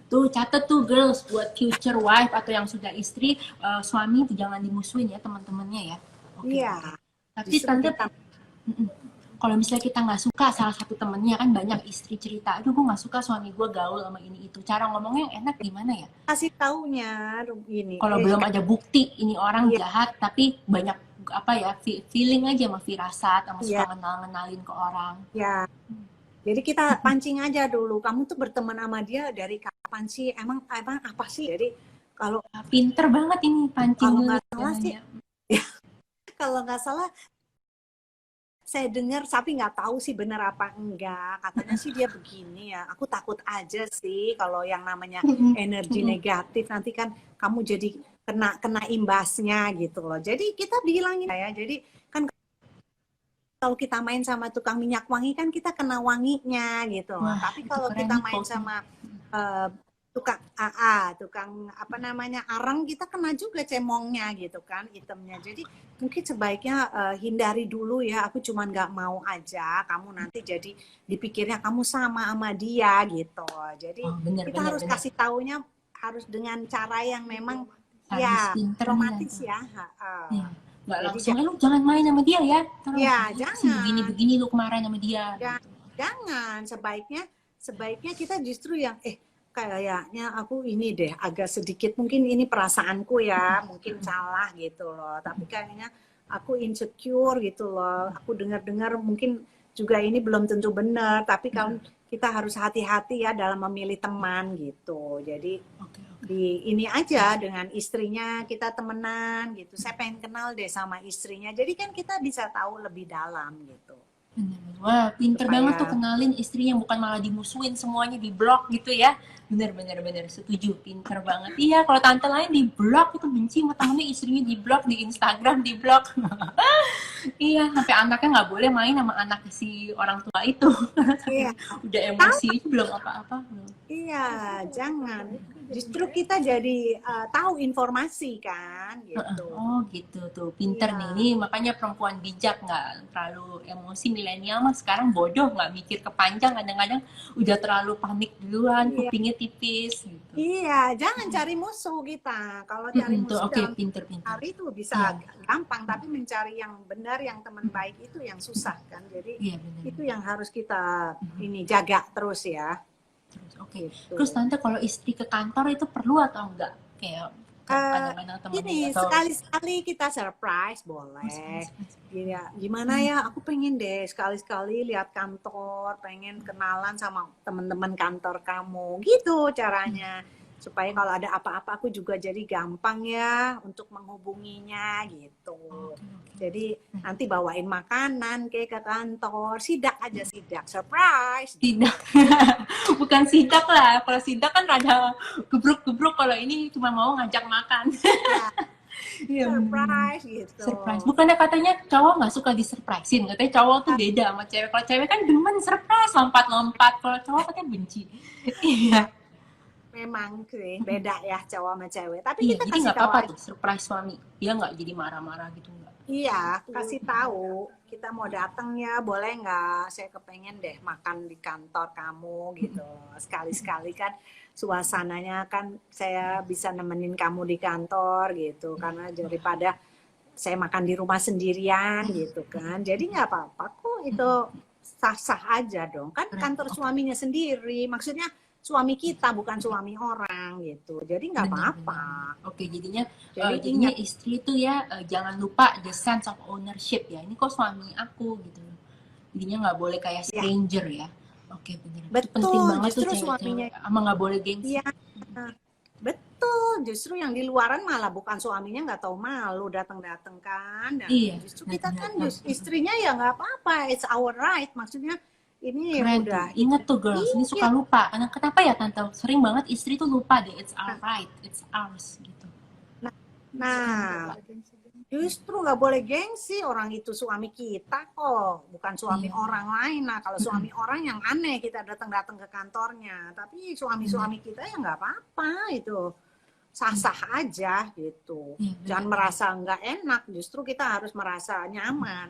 Tuh catat tuh girls buat future wife atau yang sudah istri suami jangan dimusuhin ya teman-temannya ya. Iya. Tapi tante kalau misalnya kita nggak suka salah satu temennya, kan banyak istri cerita, aduh gue nggak suka suami gue gaul sama ini itu. Cara ngomongnya yang enak gimana ya? Kasih taunya ini, Kalau belum ada bukti ini orang iya, jahat, tapi banyak apa ya, feeling aja sama firasat, sama suka iya, ngenalin ke orang. ya. Jadi kita pancing aja dulu. Kamu tuh berteman sama dia dari kapan sih? Emang apa sih? Jadi kalau Pinter banget ini pancing kalau dulu nggak salah sih, caranya. kalau nggak salah saya dengar, tapi nggak tahu sih benar apa enggak. Katanya sih dia begini ya. Aku takut aja sih kalau yang namanya energi negatif nanti kan kamu jadi kena imbasnya gitu loh. Jadi kita bilangin ya. Jadi kan kalau kita main sama tukang minyak wangi kan kita kena wanginya gitu loh. Wah, Tapi itu kalau keren kita nih main quote-nya. sama tukang AA, tukang apa namanya arang, kita kena juga cemongnya gitu kan, itemnya. Jadi mungkin sebaiknya hindari dulu ya. Aku cuman nggak mau aja kamu nanti jadi dipikirnya kamu sama dia gitu. Jadi Oh, bener, kita bener, harus bener. kasih taunya harus dengan cara yang memang Sadis ya pinter nih romantis Tante. ya. Iya. Nggak Jadi langsung, lu jangan main sama dia ya. Terus, ya dia pasti jangan. begini-begini lu kemarin sama dia. Ya, Gitu. jangan. Sebaiknya kita justru yang kayaknya aku ini deh agak sedikit, mungkin ini perasaanku ya, mungkin salah gitu loh. Tapi kayaknya aku insecure gitu loh. Aku dengar-dengar mungkin juga ini belum tentu benar, tapi kalau kita harus hati-hati ya dalam memilih teman gitu. Jadi Oke, oke. di ini aja dengan istrinya kita temenan gitu. Saya pengen kenal deh sama istrinya. Jadi kan kita bisa tahu lebih dalam gitu. Bener. Wah, pinter banget tuh Supaya kenalin istri yang bukan malah dimusuhin semuanya di blok gitu ya. Bener, bener, bener. Setuju. Pinter banget. Iya, kalau tante lain di blok itu benci sama temennya, istrinya di blok, di Instagram di blok. Iya, sampai anaknya nggak boleh main sama anak si orang tua itu. iya, Udah emosi, itu belum apa-apa. Belum. iya, jangan. Justru kita jadi tahu informasi kan, gitu. Oh gitu tuh, pinter nih. Ini Iya, makanya perempuan bijak, nggak terlalu emosi. Milenial mah sekarang bodoh, nggak mikir kepanjang. Kadang-kadang udah terlalu panik duluan, iya, kupingnya tipis gitu. iya. Jangan cari musuh kita. Kalau cari Tuh, musuh oke, dalam pinter-pinter. hari itu Iya, bisa gampang, tapi mencari yang benar, yang teman baik itu yang susah kan. Jadi iya benar. itu yang harus kita ini jaga terus ya, Terus, oke. Terus gitu. tante kalau istri ke kantor itu perlu atau enggak? Kayak kan Eh, kadang-kadang temennya ini atau sekali-sekali kita surprise oh, sekali boleh. sekali. Ya, gimana ya? Aku pengen deh sekali-sekali lihat kantor, pengen kenalan sama teman-teman kantor kamu. Gitu caranya. Supaya kalau ada apa-apa aku juga jadi gampang ya untuk menghubunginya gitu. Oke, oke. Jadi nanti bawain makanan ke kantor, sidak aja sidak, surprise. Tidak, bukan sidak lah. Kalau sidak kan rada gebruk-gebruk. Kalau ini cuma mau ngajak makan. Ya, Iya bener-bener. surprise gitu. Surprise. Bukannya katanya cowok nggak suka disurprisein. Katanya cowok tuh beda sama cewek. Kalau cewek kan demen surprise, lompat-lompat. Kalau cowok katanya benci. Iya. Memang sih beda ya cowok sama cewek. Tapi Iya, kita jadi kasih nggak tahu apa-apa aja. tuh surprise suami. Dia nggak jadi marah-marah gitu nggak. Iya, kasih tahu. Kita mau datang ya, boleh nggak? Saya kepengen deh makan di kantor kamu gitu. Sekali-sekali kan suasananya kan saya bisa nemenin kamu di kantor gitu. Karena daripada saya makan di rumah sendirian gitu kan. Jadi nggak apa-apa kok, itu sah-sah aja dong. Kan Keren. kantor suaminya sendiri. Maksudnya suami kita bukan suami orang gitu. Jadi nggak Benar-benar. apa-apa. Oke, jadinya Jadi jadinya ingat, istri itu ya jangan lupa the sense of ownership ya. Ini kok suami aku gitu. Jadinya nggak boleh kayak ya stranger ya. Oke, bener. Itu penting betul. banget tuh Justru cewek-cewek. suaminya, Ama nggak boleh gengsi. iya betul. Justru yang di luaran malah bukan suaminya nggak tahu malu datang-datang kan. Dan Iya, justru kita kan datang-datang. istrinya ya nggak apa-apa. It's our right. Maksudnya ini Keren tuh. udah Ingat tuh girls, ini suka iya. lupa. Karena kenapa ya tante? Sering banget istri tuh lupa deh. It's our right, it's ours gitu. Nah, justru nggak boleh gengsi, orang itu suami kita kok, bukan suami Iya, orang lain. Nah, kalau suami orang yang aneh kita datang-datang ke kantornya, tapi bener. suami-suami kita ya nggak apa-apa itu, sah-sah aja gitu. Iya, Jangan bener. merasa nggak enak, justru kita harus merasa nyaman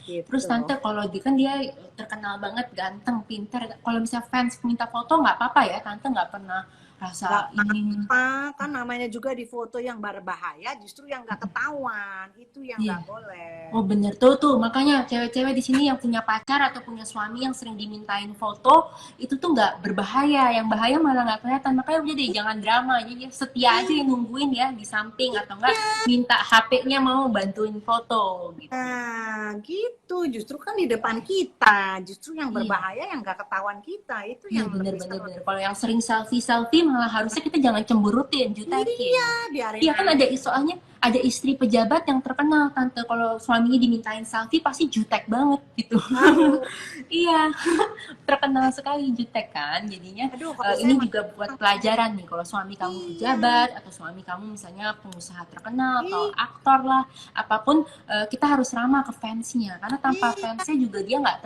Terus gitu. tante kalau dia kan dia terkenal banget ganteng, pintar. Kalau misalnya fans minta foto nggak apa-apa ya, tante nggak pernah nggak rasa ini. apa, kan namanya juga di foto yang berbahaya, justru yang nggak ketahuan, itu yang Iya. nggak boleh. Oh bener tuh makanya cewek-cewek di sini yang punya pacar atau punya suami yang sering dimintain foto itu tuh nggak berbahaya, yang bahaya malah nggak kelihatan. Makanya udah deh jangan drama, jadi setia aja yang nungguin ya di samping atau enggak minta HP-nya mau bantuin foto gitu. Nah, gitu. Justru kan di depan kita, justru yang Iya. berbahaya yang nggak ketahuan kita, itu Iya yang bener lebih bener serem. bener. Kalau yang sering selfie malah harusnya kita jangan cemburutin, jutekin. Iya, biarin Iya kan aja. soalnya ada istri pejabat yang terkenal tante kalau suaminya dimintain selfie pasti jutek banget gitu. Aduh, Iya, terkenal sekali jutek kan. Jadinya aduh, kalau saya ini mah, juga buat pelajaran nih kalau suami kamu iya, pejabat atau suami kamu misalnya pengusaha terkenal atau iya, aktor lah, apapun kita harus ramah ke fansnya karena tanpa iya. fansnya juga dia nggak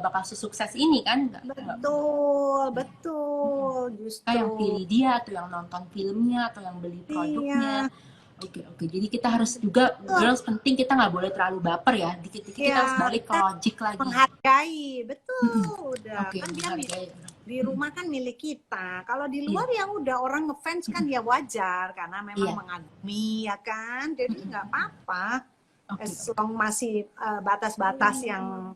bakal sesukses ini kan, nggak Betul, Mm-mm. betul, Kita yang justru. pilih dia atau yang nonton filmnya atau yang beli produknya. Iya, Oke, oke. Jadi kita harus juga, betul. girls penting kita nggak boleh terlalu baper ya. Dikit-dikit kita harus Ya, balik ke kita logik lagi. menghargai, Mm-mm. betul. Udah Oke, kan dia menghargai. di rumah kan milik kita. Kalau di Iya, luar ya udah orang ngefans kan ya wajar karena memang iya. mengagumi ya kan. Jadi nggak apa-apa. Oke, As oke. long masih batas-batas yang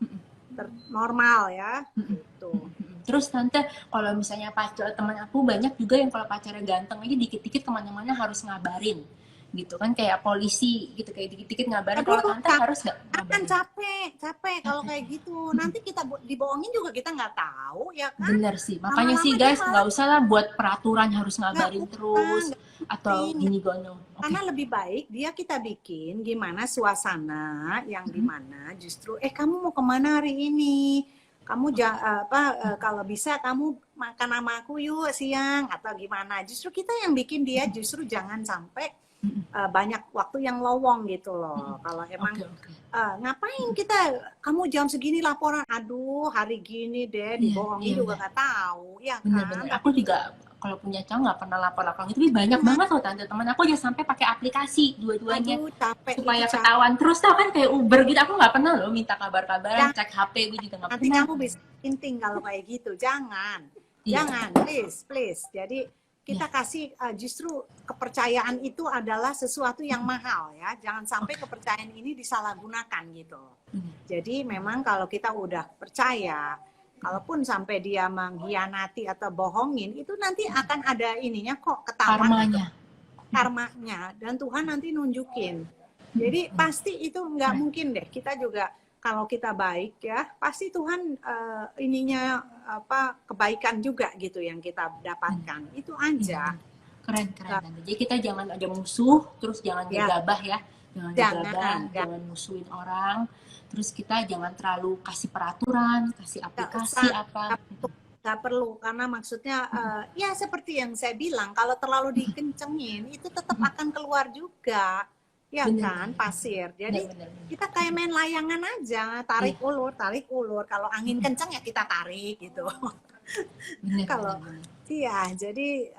normal ya, gitu. Terus tante, kalau misalnya pacar teman aku banyak juga yang kalau pacarnya ganteng aja dikit-dikit kemana-mana harus ngabarin, gitu kan kayak polisi gitu kayak dikit-dikit ngabarin. Kalau Aduh, tante harus nggak kan ngabarin? capek kalau kayak gitu. Nanti kita dibohongin juga kita nggak tahu ya kan. Bener sih, makanya sih Lama-lama dia guys malah nggak usah lah buat peraturan harus nggak ngabarin usah, terus nggak atau penting. gini gono. Oke. Karena lebih baik dia kita bikin gimana suasana yang dimana justru kamu mau kemana hari ini, kamu kalau bisa kamu makan sama aku yuk siang atau gimana, justru kita yang bikin dia justru jangan sampai banyak waktu yang lowong gitu loh. Kalau emang Oke, oke. ngapain kita kamu jam segini laporan, aduh hari gini deh Iya, dibohongin iya juga benar. nggak tahu ya kan. Bener-bener. Tapi Aku juga kalau punya cowok nggak pernah lapor-lapor gitu. Tapi banyak banget loh tante teman aku aja sampai pakai aplikasi dua-duanya aduh capek itu supaya capek. ketahuan terus tau kan kayak Uber gitu. Aku nggak pernah loh minta kabar-kabaran, Jangan, cek HP gue juga nggak nanti pernah. kamu bisa inting kalau kayak gitu. Jangan, Iya, please. Jadi iya. kita kasih justru kepercayaan itu adalah sesuatu yang mahal ya. Jangan sampai Oke, kepercayaan ini disalahgunakan gitu. bener. Jadi memang kalau kita udah percaya, kalaupun sampai dia mengkhianati atau bohongin, itu nanti akan ada ininya kok ketahuan gitu, Karmanya. karmanya, dan Tuhan nanti nunjukin. Jadi pasti itu nggak Keren. mungkin deh. Kita juga kalau kita baik ya, pasti Tuhan ininya kebaikan juga gitu yang kita dapatkan. Itu Iya, aja. keren keren tante. Jadi kita jangan ada musuh, terus jangan Ya, gegabah ya, jangan gegabah, jangan jangan musuhin orang. Terus kita jangan terlalu kasih peraturan, kasih nggak aplikasi usah, apa. nggak perlu karena maksudnya ya seperti yang saya bilang, kalau terlalu dikencengin itu tetap akan keluar juga. Ya Bener kan, bener pasir. Jadi bener bener. kita kayak main layangan aja, tarik Iya, ulur, tarik ulur. Kalau angin kenceng ya kita tarik gitu. bener Kalau bener bener. iya, jadi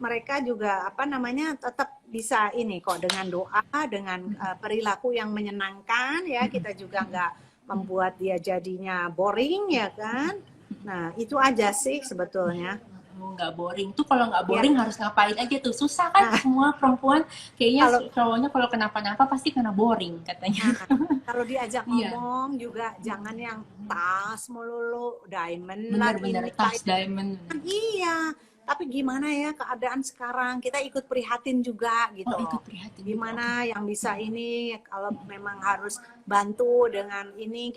mereka juga apa namanya tetap bisa ini kok dengan doa, dengan perilaku yang menyenangkan ya. Kita juga nggak membuat dia jadinya boring ya kan. Nah, itu aja sih sebetulnya. Nggak boring tuh, kalau nggak Ya, boring harus ngapain aja tuh, susah kan nah, semua perempuan kayaknya kalau cowoknya kalau kenapa-napa pasti karena boring katanya. nah, kalau diajak Iya, ngomong juga jangan yang tas melulu, diamond lagi bener-bener ini tas diamond. iya. Tapi gimana ya keadaan sekarang? Kita ikut prihatin juga gitu Oh ikut loh. prihatin juga, oke. Gimana yang bisa ini kalau memang harus bantu dengan ini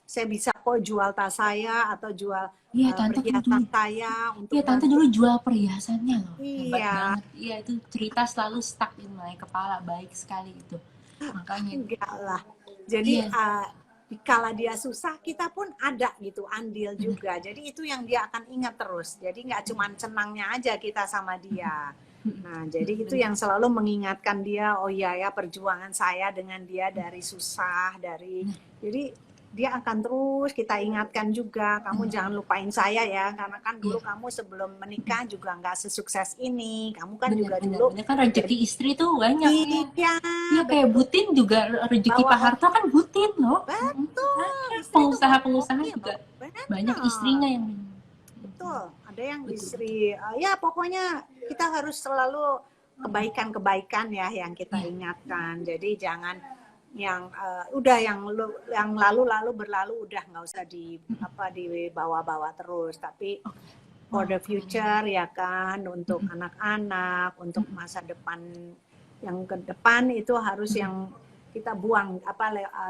saya bisa kok jual tas saya atau jual Iya tante kan dulu, perhiasan saya untuk iya tante bantu. dulu jual perhiasannya loh, hebat Iya, banget. Iya itu cerita selalu stuck in my kepala, baik sekali itu. Makanya, enggak lah. Jadi iya kala dia susah, kita pun ada gitu, andil bener. juga. Jadi itu yang dia akan ingat terus. Jadi nggak cuma senangnya aja kita sama dia. Nah, jadi itu Bener. yang selalu mengingatkan dia, oh iya ya perjuangan saya dengan dia dari susah, jadi dia akan terus kita ingatkan juga, kamu jangan lupain saya ya, karena kan dulu Iya, kamu sebelum menikah juga nggak sesukses ini, kamu kan bener juga bener dulu bener kan rezeki istri tuh banyak ya. iya Iya kayak betul, Butin juga rezeki bawa Pak Harto kan Butin loh. betul, Banyak istri itu bawa pengusaha-pengusaha mobil, juga benar. banyak istrinya yang Betul, ada yang Betul. istri ya pokoknya kita harus selalu kebaikan-kebaikan ya yang kita Iya. ingatkan. Jadi jangan yang udah yang lalu-lalu berlalu udah nggak usah dibawa-bawa terus, tapi for Wow, the keren. future ya kan, untuk anak-anak, untuk masa depan yang ke depan itu harus yang kita buang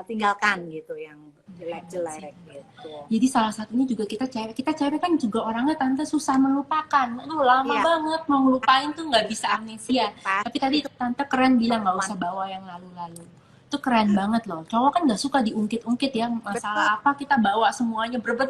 tinggalkan gitu yang jelek-jelek gitu. Jadi salah satunya juga kita cewek kan juga orangnya tante susah melupakan. Aduh lama Iya, banget mau ngelupain tuh nggak bisa amnesia. Tapi tadi itu tante keren bilang nggak usah bawa yang lalu-lalu. Itu keren banget loh. Cowok kan nggak suka diungkit-ungkit ya. betul. Masalah apa kita bawa semuanya berbet.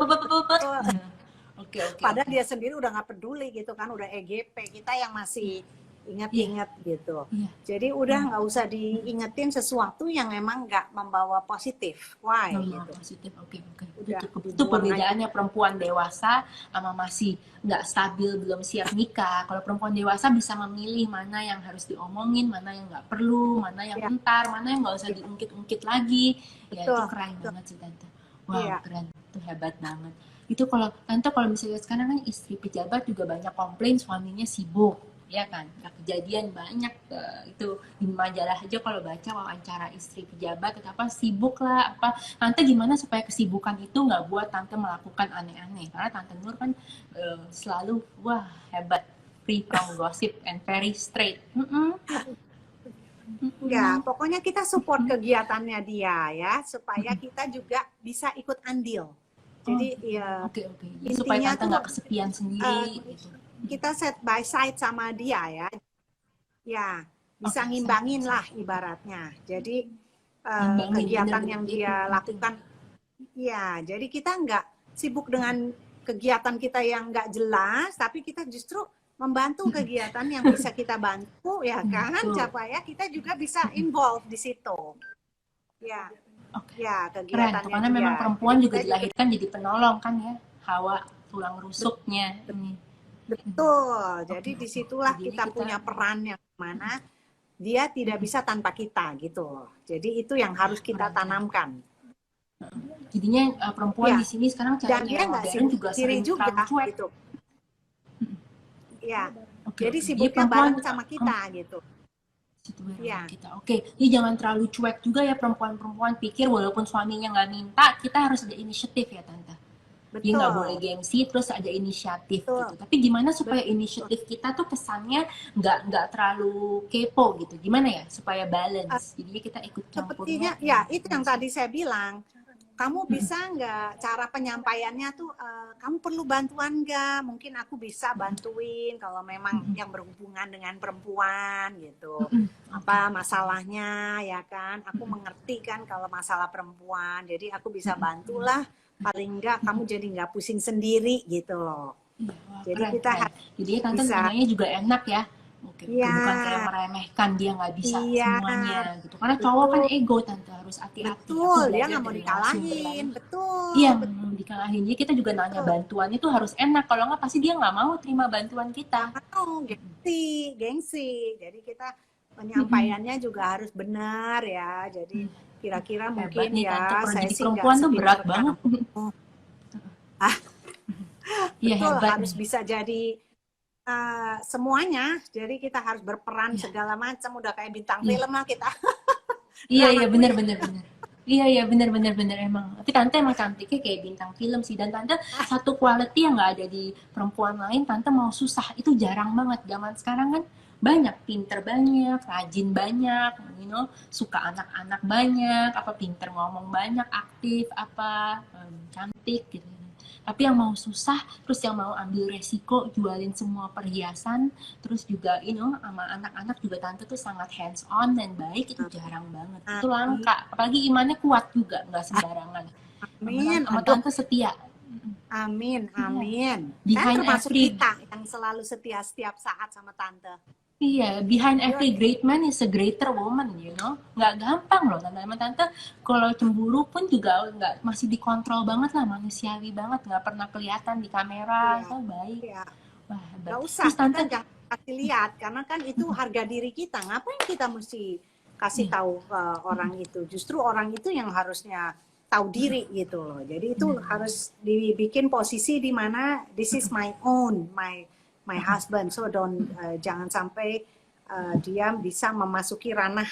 Oke. Padahal dia sendiri udah nggak peduli gitu kan, udah EGP, kita yang masih inget-inget gitu. Iya. Jadi udah nggak usah diingetin sesuatu yang emang nggak membawa positif. Why Membawa gitu. positif, oke. Udah, Itu perbedaannya perempuan dewasa sama masih nggak stabil, belum siap nikah. Kalau perempuan dewasa bisa memilih mana yang harus diomongin, mana yang nggak perlu, mana yang Ya. entar, mana yang nggak usah diungkit-ungkit lagi. Ya itu Betul, keren betul. banget sih tante. Wow, Iya. keren. Itu hebat banget. Itu kalau tante kalau misalnya sekarang kan istri pejabat juga banyak komplain suaminya sibuk, ya kan? Nah, kejadian banyak itu di majalah aja kalau baca wawancara istri pejabat atau apa sibuk lah apa. Tante gimana supaya kesibukan itu nggak buat tante melakukan aneh-aneh? Karena tante Nur kan selalu wah hebat, free from gossip and very straight. Ya, pokoknya kita support kegiatannya dia ya, supaya kita juga bisa ikut andil. Jadi ya Oke. Supaya intinya tante tuh nggak kesepian sendiri gitu. kita set by side sama dia ya. Ya, bisa Oke, ngimbangin set by lah ibaratnya. Jadi Ngimbangin, kegiatan bener-bener yang itu dia penting. lakukan, ya. Jadi kita nggak sibuk dengan kegiatan kita yang nggak jelas, tapi kita justru membantu kegiatan yang bisa kita bantu, ya kan? Betul. Supaya kita juga bisa involve di situ. Ya, Oke. ya Keren, kegiatannya tuh, karena dia. memang perempuan Jadi juga kita dilahirkan jadi penolong kan ya, Hawa tulang rusuknya ini. betul. Jadi Oke. disitulah Jadi kita punya peran yang mana dia tidak bisa tanpa kita gitu. Jadi itu yang harus kita tanamkan. Jadinya perempuan Ya. di sini sekarang Dan cewek dia nggak modern sibuk juga sendiri sering juga terlalu cuek. gitu. Ya. Oke. Jadi Jadi sibuknya perempuan bareng sama kita gitu. situ bareng Iya. kita. Oke, jadi jangan terlalu cuek juga ya perempuan-perempuan pikir walaupun suaminya nggak minta, kita harus ada inisiatif ya tante. Dia nggak boleh Betul. gengsi, terus ada inisiatif Betul. gitu. Tapi gimana supaya Betul. inisiatif kita tuh kesannya nggak terlalu kepo gitu? Gimana ya supaya balance? Jadinya kita ikut campurnya. Sepertinya ya itu yang tadi saya bilang. Kamu bisa nggak cara penyampaiannya tuh kamu perlu bantuan nggak? Mungkin aku bisa bantuin kalau memang yang berhubungan dengan perempuan gitu. Apa masalahnya ya kan? Aku mengerti kan kalau masalah perempuan. Jadi aku bisa bantulah. Paling nggak kamu jadi nggak pusing sendiri gitu loh. Wah, Jadi keren, kita keren. Jadi tante bisa. nanyanya juga enak ya. Oke, Iya. bukan kayak meremehkan dia nggak bisa Iya. semuanya gitu. Karena cowok kan Betul. ego tante harus hati-hati. Aku Betul. Dia belajar nggak mau dari dikalahin. narasumber. Betul. Iya, Betul. mau dikalahin. Jadi kita juga nanya bantuannya tuh harus enak. Kalau nggak pasti dia nggak mau terima bantuan kita. Mau gengsi. Jadi kita penyampaiannya juga harus benar ya. Jadi kira-kira mungkin nih, ya tante, kalau saya jadi sih perempuan nggak tuh berat sepintar banget. kamu. Iya, Betul, hebat harus nih. bisa jadi semuanya. Jadi kita harus berperan segala macam. Udah kayak bintang film lah kita. Iya, Drama benar. queen. Iya, benar emang. Tapi tante emang cantiknya kayak bintang film sih. Dan tante satu quality yang nggak ada di perempuan lain, tante mau susah itu jarang banget. Zaman sekarang kan banyak, pinter banyak, rajin banyak, suka anak-anak banyak, apa pinter ngomong banyak, aktif, apa cantik gitu. Tapi yang mau susah, terus yang mau ambil resiko, jualin semua perhiasan, terus juga, sama anak-anak juga tante tuh sangat hands on dan baik, itu jarang banget. Itu langka. Apalagi imannya kuat juga, nggak sembarangan. Amin. Sama Aduh. tante setia. Amin. Kan Behind termasuk every kita yang selalu setia setiap saat sama tante. Iya, behind every great man is a greater woman, Nggak gampang loh, tante. Kalau cemburu pun juga nggak, masih dikontrol banget lah, manusiawi banget, nggak pernah kelihatan di kamera, Iya. baik. Iya. Wah, hebat. Gak usah, Terus tante, kita jangan kasih lihat karena kan itu harga diri kita. Ngapain kita mesti kasih tahu ke orang itu? Justru orang itu yang harusnya tahu diri gitu loh. Jadi itu harus dibikin posisi di mana this is my own, my husband. So jangan sampai dia bisa memasuki ranah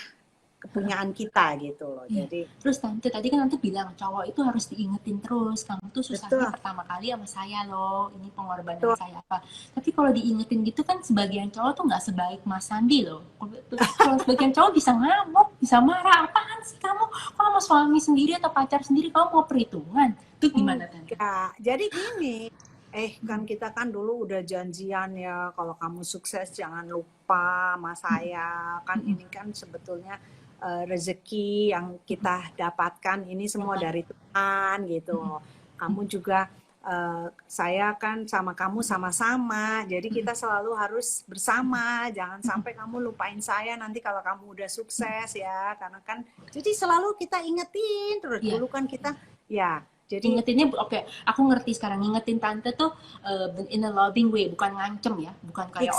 kepunyaan kita gitu loh. Iya. Jadi Terus tadi kan tante bilang cowok itu harus diingetin terus, kamu tuh susahnya betul, pertama kali sama saya loh, ini pengorbanan betul. saya apa. Tapi kalau diingetin gitu kan sebagian cowok tuh nggak sebaik Mas Sandi loh. Kalau sebagian cowok bisa ngamuk, bisa marah, apaan sih kamu? Kalau sama suami sendiri atau pacar sendiri kamu mau perhitungan? Itu gimana tante? Ya, jadi gini, kan kita kan dulu udah janjian ya, kalau kamu sukses jangan lupa sama saya. Kan ini kan sebetulnya rezeki yang kita dapatkan ini semua dari Tuhan gitu. Kamu juga saya kan sama kamu sama-sama, jadi kita selalu harus bersama. Jangan sampai kamu lupain saya nanti kalau kamu udah sukses ya, karena kan jadi selalu kita ingetin terus. Iya. Dulu kan kita ya jadi Ingetinnya oke, aku ngerti sekarang, ngingetin tante tuh in a loving way, bukan ngancem ya, bukan kayak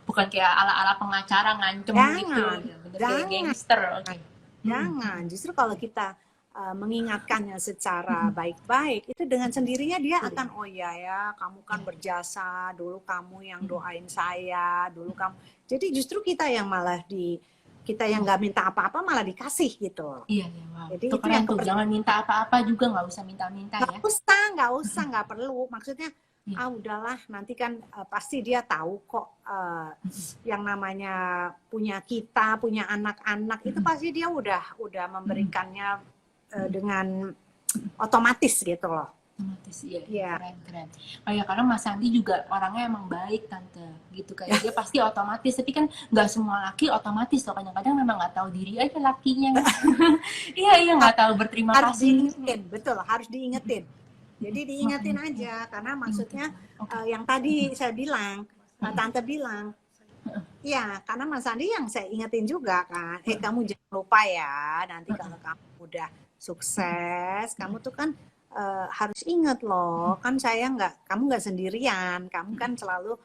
bukan kayak ala-ala pengacara ngancem gitu, bener kayak jangan, gangster. Oke. jangan. Justru kalau kita mengingatkannya secara baik-baik, itu dengan sendirinya dia akan, oh ya, kamu kan berjasa, dulu kamu yang doain saya, dulu kamu. Jadi justru kita yang malah kita yang nggak minta apa-apa malah dikasih gitu. Iya, wow. Jadi Itu itu keren yang tuh, jangan minta apa-apa juga, nggak usah minta-minta ya. nggak usah, nggak perlu. Maksudnya, udahlah, nanti kan pasti dia tahu kok yang namanya punya kita, punya anak-anak, itu pasti dia udah memberikannya dengan otomatis gitu loh. Otomatis, iya. Iya. Keren. Kayak karena Mas Sandi juga orangnya emang baik tante, gitu kayak dia pasti otomatis. Tapi kan nggak semua laki otomatis loh, kadang-kadang memang nggak tahu diri aja lakinya. Iya nggak tahu berterima Harus kasih. diingetin, betul, harus diingetin. Jadi diingetin aja, karena maksudnya yang tadi saya bilang, tante bilang, ya karena Mas Sandi yang saya ingetin juga kan, kamu jangan lupa ya, nanti kalau kamu udah sukses, kamu tuh kan harus inget loh, kan kamu nggak sendirian, kamu kan selalu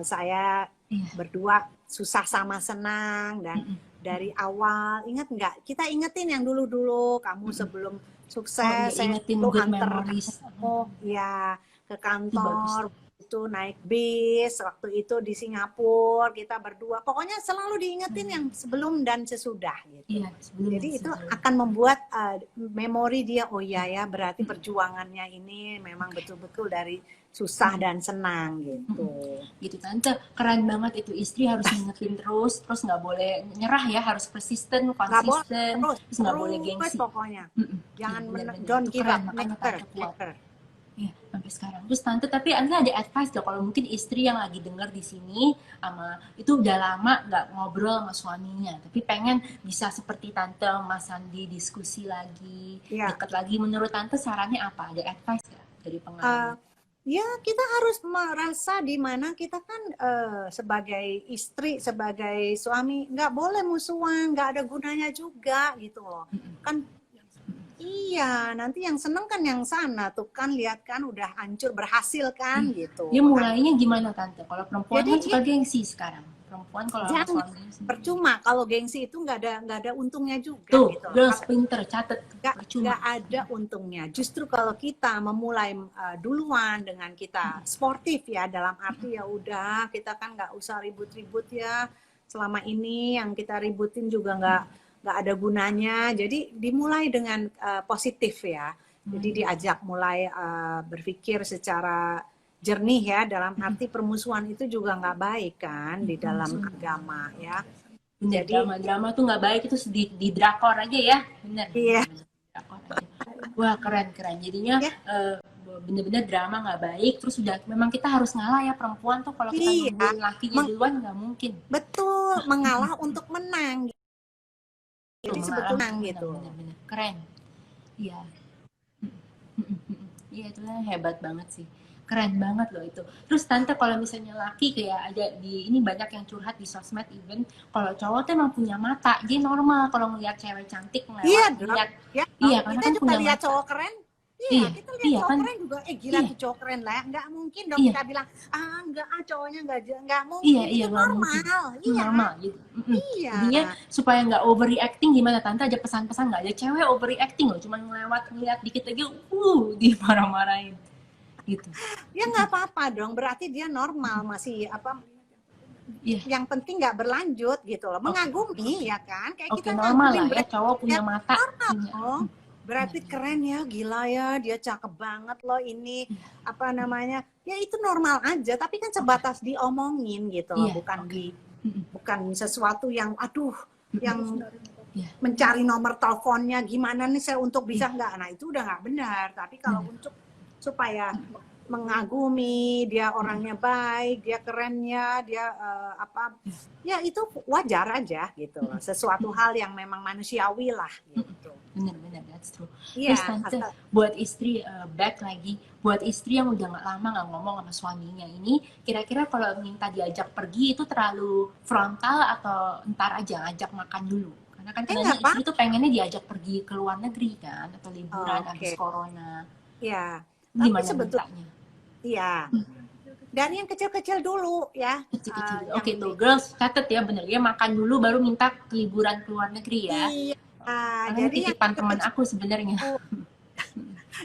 saya berdua susah sama senang, dan dari awal, ingat nggak? Kita ingetin yang dulu-dulu, kamu sebelum sukses, saya ingetin tuh good antar memories. kamu ya ke kantor, itu naik bis, waktu itu di Singapura kita berdua, pokoknya selalu diingetin yang sebelum dan sesudah gitu. Iya, sebelum Jadi dan itu sesudah. akan membuat memori dia, oh iya ya, berarti perjuangannya ini memang betul-betul dari susah dan senang gitu. Gitu tante, keren banget itu, istri harus ngingetin terus nggak boleh nyerah ya, harus persisten, konsisten, terus nggak boleh gengsi. Pokoknya jangan Itu don't give keren, up, makanya tante kuat. never. Ya, sampai sekarang. Terus tante, tapi anda ada advice gak kalau mungkin istri yang lagi dengar di sini sama itu udah lama nggak ngobrol sama suaminya, tapi pengen bisa seperti tante Mas Sandi, diskusi lagi, deket lagi. Menurut tante sarannya apa? Ada advice gak dari pengalaman? Ya, kita harus merasa di mana kita kan sebagai istri, sebagai suami nggak boleh musuhan, nggak ada gunanya juga gitu loh. Kan iya, nanti yang seneng kan yang sana tuh kan, lihat kan udah hancur, berhasil kan gitu. Ya mulainya gimana tante? Kalau perempuan Jadi, kan suka gengsi sekarang. Perempuan kalau jangan, percuma kalau gengsi itu nggak ada untungnya juga. Tuh, gitu. girls pinter, catet. Nggak ada untungnya. Justru kalau kita memulai duluan dengan kita sportif ya, dalam arti ya udah kita kan nggak usah ribut-ribut ya. Selama ini yang kita ributin juga nggak ada gunanya. Jadi dimulai dengan positif ya. Jadi diajak mulai berpikir secara jernih ya, dalam arti permusuhan itu juga nggak baik kan di dalam agama ya. Bener, jadi drama tuh nggak baik, itu di drakor aja ya, bener. Iya. Drakor aja. Wah keren. Jadinya bener-bener drama nggak baik. Terus udah memang kita harus ngalah ya, perempuan tuh kalau kita nungguin lakinya duluan nggak mungkin. Betul, mengalah untuk menang. Jadi sebetulnya gitu. Bener. Keren. Iya. Iya, itu hebat banget sih. Keren banget loh itu. Terus tante, kalau misalnya laki kayak ada ini banyak yang curhat di sosmed, even kalau cowok tuh emang punya mata, dia normal kalau ngeliat cewek cantik lihat iya karena kita kan juga punya lihat mata. cowok keren, Iya, Iya, kita lihat iya cowok kan? keren juga, gila Iya, tuh cowok keren lah. Nggak mungkin dong iya, kita bilang, enggak cowoknya nggak iya, mungkin. iya Itu nggak mungkin. normal, Itu iya kan? normal gitu. Mm-mm. Iya. Jadinya supaya nggak overreacting gimana tante aja pesan-pesan nggak ada cewek overreacting loh, cuman ngelewat ngeliat dikit aja, dimarah-marahin gitu. Ya nggak apa-apa dong, berarti dia normal, masih apa, Iya, yang penting nggak berlanjut gitu loh. oke, oke, Mengagumi oke. ya kan? Kayak Oke, kita normal ngagumin lah ya, brand cowok ya punya mata, normal punya. dong. Benar, Berarti benar. keren ya, gila ya, dia cakep banget loh ini apa namanya. Ya itu normal aja, tapi kan Oke, sebatas diomongin gitu loh, iya, oke. Mm-mm. bukan sesuatu yang aduh Mm-mm. yang Iya, mencari nomor teleponnya gimana nih saya untuk bisa iya, nggak, nah itu udah nggak benar. Tapi kalau benar. untuk supaya mengagumi dia orangnya baik, dia kerennya, dia apa ya itu wajar aja gitu loh, sesuatu hal yang memang manusiawi lah gitu. Bener-bener, that's true. Terus Iya tante, asal buat istri, back lagi, buat istri yang udah nggak lama nggak ngomong sama suaminya ini, kira-kira kalau minta diajak pergi itu terlalu frontal atau ntar aja ngajak makan dulu? Karena kan katanya nggak apa, istri tuh pengennya diajak pergi ke luar negeri kan, atau liburan oke habis corona. ya, tapi Gimana sebetulnya mintanya? iya dari yang kecil-kecil dulu ya, Kecil-kecil. yang Oke tuh, girls, catet ya bener ya, makan dulu baru minta liburan ke luar negeri ya. iya Karena ini jadi yang titipan teman kecil-kecil aku sebenarnya.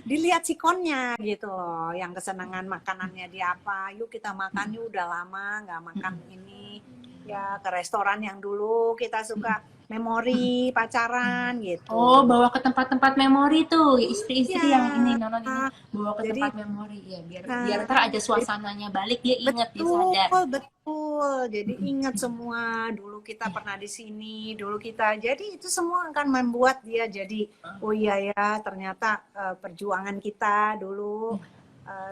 dilihat sikonnya gitu loh, yang kesenangan makanannya dia apa, yuk kita makan yuk, udah lama nggak makan ini ya, ke restoran yang dulu kita suka memori pacaran Oh, gitu bawa ke tempat-tempat memori tuh, istri-istri yang ini ya. nonton ini bawa ke Jadi tempat memori ya, biar biar nah, ntar ada jadi suasananya balik dia inget dia betul, sadar. betul. Jadi ingat semua, dulu kita Iya. pernah di sini, dulu kita. Jadi itu semua akan membuat dia jadi, oh iya ya, ternyata perjuangan kita dulu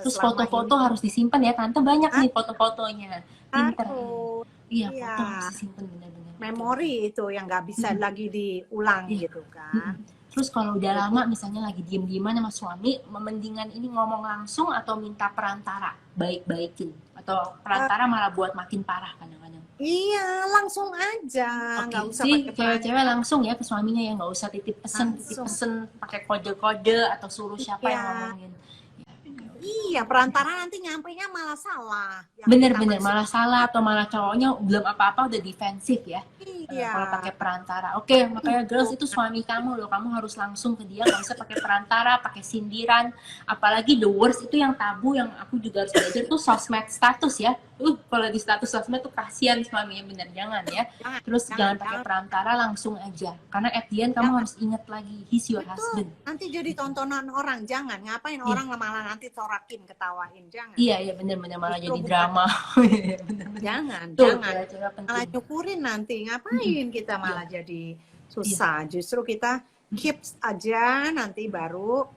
Terus selama ini. foto-foto harus disimpan ya, tante banyak Ah, nih foto-fotonya. Pinter. harus, Iya, iya, foto harus disimpan benar-benar. Oke, oke. memori itu yang nggak bisa lagi diulang Iya. gitu kan. Terus kalau udah Jadi, lama misalnya lagi diem-dieman sama suami, mendingan ini ngomong langsung atau minta perantara, baik-baikin, atau eh, perantara malah buat makin parah kadang-kadang. iya, langsung aja, Oke, nggak usah sih pakai cewek-cewek perantara, langsung ya ke suaminya ya, nggak usah titip langsung. pesen pakai kode-kode atau suruh siapa yang Iya, ngomongin. Ya, oke, oke. iya, perantara nanti nyampainya malah salah. Yang kita Bener-bener maksud, malah salah atau malah cowoknya belum apa-apa udah defensif ya. iya, Kalau pakai perantara, oke, makanya girls itu. itu suami kamu loh, kamu harus langsung ke dia, nggak usah pakai perantara, pakai sindiran, apalagi the worst itu yang tabu yang aku juga harus belajar tuh sosmed status ya. Kalau di status sosmed tuh kasihan suaminya, bener jangan ya. Jangan, Terus jangan pakai jangan, perantara, langsung aja, karena at the end kamu jangan. harus ingat lagi he's your Betul. husband. Nanti jadi tontonan orang. Jangan. Ngapain Iya, orang malah nanti sorakin, ketawain. Jangan. iya, iya, bener-bener malah Justru jadi bukan. drama. Bener-bener. Jangan, Tuh, jangan. cewek-cewek Malah penting. nyukurin nanti. Ngapain kita Iya, malah jadi iya. susah. Justru kita keep aja, nanti baru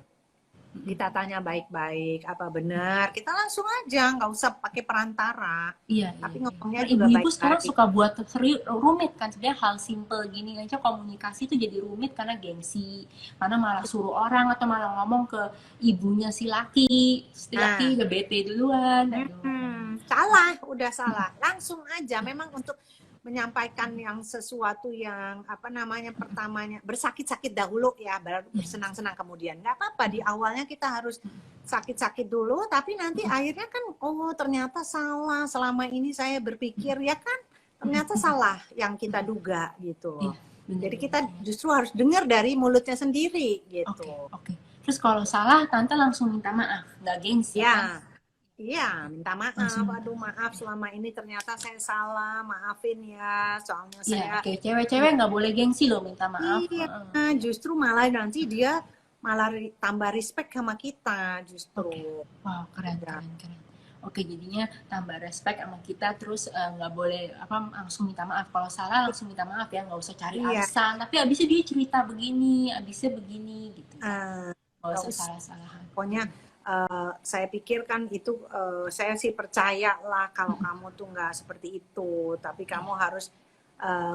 kita tanya baik-baik apa benar, kita langsung aja, nggak usah pakai perantara, Iya, iya, tapi iya. ngomongnya Karena juga ibu-ibu sekarang baik-baik. suka buat rumit kan, sebenarnya hal simple gini aja komunikasi tuh jadi rumit karena gengsi, karena malah suruh orang atau malah ngomong ke ibunya si laki Nah, udah bete duluan, aduh. salah, udah salah, langsung aja. Memang untuk menyampaikan yang sesuatu yang apa namanya, pertamanya bersakit-sakit dahulu ya, baru Iya, bersenang-senang kemudian. Nggak apa-apa, di awalnya kita harus sakit-sakit dulu, tapi nanti akhirnya kan, oh ternyata salah, selama ini saya berpikir ya kan, ternyata salah yang kita duga gitu iya, loh. Jadi bener-bener. kita justru harus dengar dari mulutnya sendiri Oke, gitu. oke. Terus kalau salah, tante langsung minta maaf, nggak gengsi ya kan? Ya, iya, minta maaf. Langsung. Aduh, maaf selama ini ternyata saya salah. Maafin ya, soalnya Iya, saya oke. Cewek-cewek nggak boleh gengsi loh minta maaf. iya, Heeh. justru malah nanti dia malah tambah respect sama kita Oke. justru. Wow, keren, Ya. keren, keren. Oke, jadinya tambah respect sama kita, terus nggak boleh apa langsung minta maaf. Kalau salah langsung minta maaf ya, nggak usah cari Iya, alasan. Tapi abisnya dia cerita begini, abisnya begini gitu ya. eh, Nggak nggak usah usah. salah-salahan. Pokoknya saya pikir kan itu, saya sih percaya lah kalau kamu tuh nggak seperti itu. Tapi kamu harus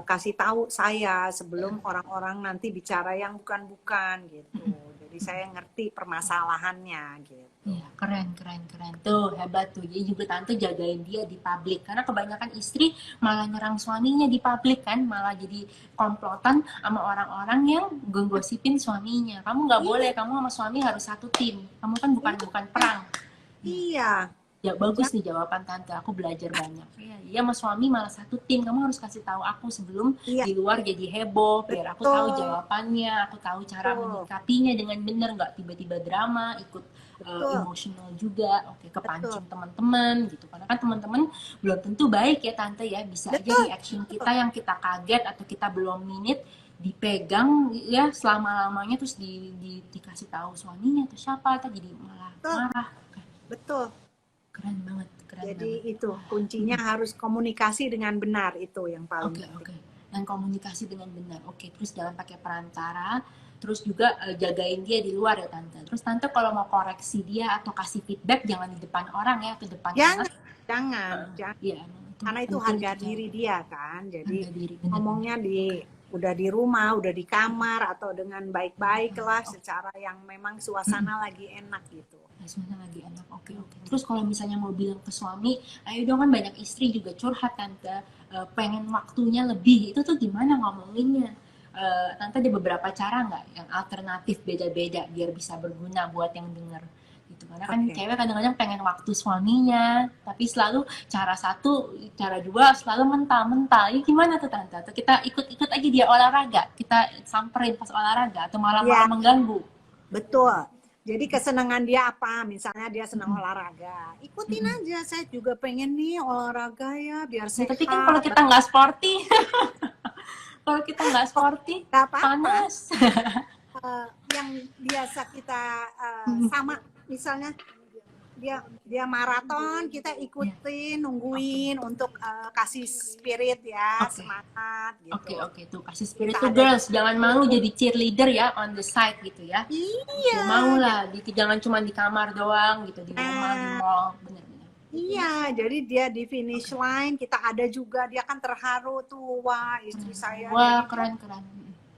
kasih tahu saya sebelum orang-orang nanti bicara yang bukan-bukan gitu. Jadi saya ngerti permasalahannya gitu. Iya, keren, keren, keren. Tuh, hebat tuh. Jadi juga tante jagain dia di publik. Karena kebanyakan istri malah nyerang suaminya di publik kan. Malah jadi komplotan sama orang-orang yang gosipin suaminya. Kamu nggak boleh, Iya, kamu sama suami harus satu tim. Kamu kan bukan perang. iya. Ya bagus nih jawaban tante, aku belajar banyak. Iya, iya sama suami malah satu tim. Kamu harus kasih tahu aku sebelum Iya, di luar jadi heboh, biar aku tahu betul, jawabannya, aku tahu cara betul, menyikapinya dengan benar, nggak tiba-tiba drama, ikut betul, emosional juga, oke betul, kepancing teman-teman gitu. Karena kan teman-teman belum tentu baik ya tante ya, bisa aja betul, reaction betul, kita yang kita kaget atau kita belum minute dipegang ya selama-lamanya terus dikasih tahu suaminya atau siapa, atau jadi malah betul, marah. betul. Keren banget, keren Jadi banget. itu kuncinya harus komunikasi dengan benar, itu yang paling Oke, penting. oke. Dan komunikasi dengan benar. Oke, terus jangan pakai perantara. Terus juga jagain dia di luar ya tante. Terus tante kalau mau koreksi dia atau kasih feedback jangan di depan orang ya, ke depan anak. Jangan, jangan, jangan. Iya, emang itu Karena itu penting harga tuh diri cewek. dia kan. Jadi Harga diri, benar. ngomongnya udah di rumah, udah di kamar atau dengan baik-baik lah Oke, secara yang memang suasana lagi enak gitu. semuanya lagi enak. Oke, oke. Terus kalau misalnya mau bilang ke suami, ayo dong kan banyak istri juga curhat tante, pengen waktunya lebih. Itu tuh gimana ngomonginnya? Tante ada beberapa cara nggak yang alternatif beda-beda biar bisa berguna buat yang denger gitu, karena kan Oke. cewek kadang-kadang pengen waktu suaminya tapi selalu cara satu cara dua selalu mental-mental. Ini gimana tuh tante? Atau kita ikut-ikut aja dia olahraga, kita samperin pas olahraga atau malah Ya, mengganggu? betul. Jadi kesenangan dia apa? Misalnya dia senang Mm-mm. olahraga. Ikutin Mm-mm. aja. Saya juga pengen nih olahraga ya biar Ya, tapi kan kalau sehat. kita nggak sporty, kalau kita nggak Oh, sporty nggak apa-apa. panas. Yang biasa kita sama, misalnya dia maraton, kita Ya, ikutin, oke. nungguin untuk kasih spirit ya, Oke. semangat Oke, gitu. oke, tuh kasih spirit Kita tuh ada girls, jangan malu jadi cheerleader ya on the side gitu ya. Ya mau iya, lah, jangan cuma di kamar doang gitu, di rumah, di nah, mall, bener-bener. iya, jadi dia di Oke, finish line, kita ada juga, dia kan terharu tuh, wah istri keren. saya Wah, jadi keren, keren.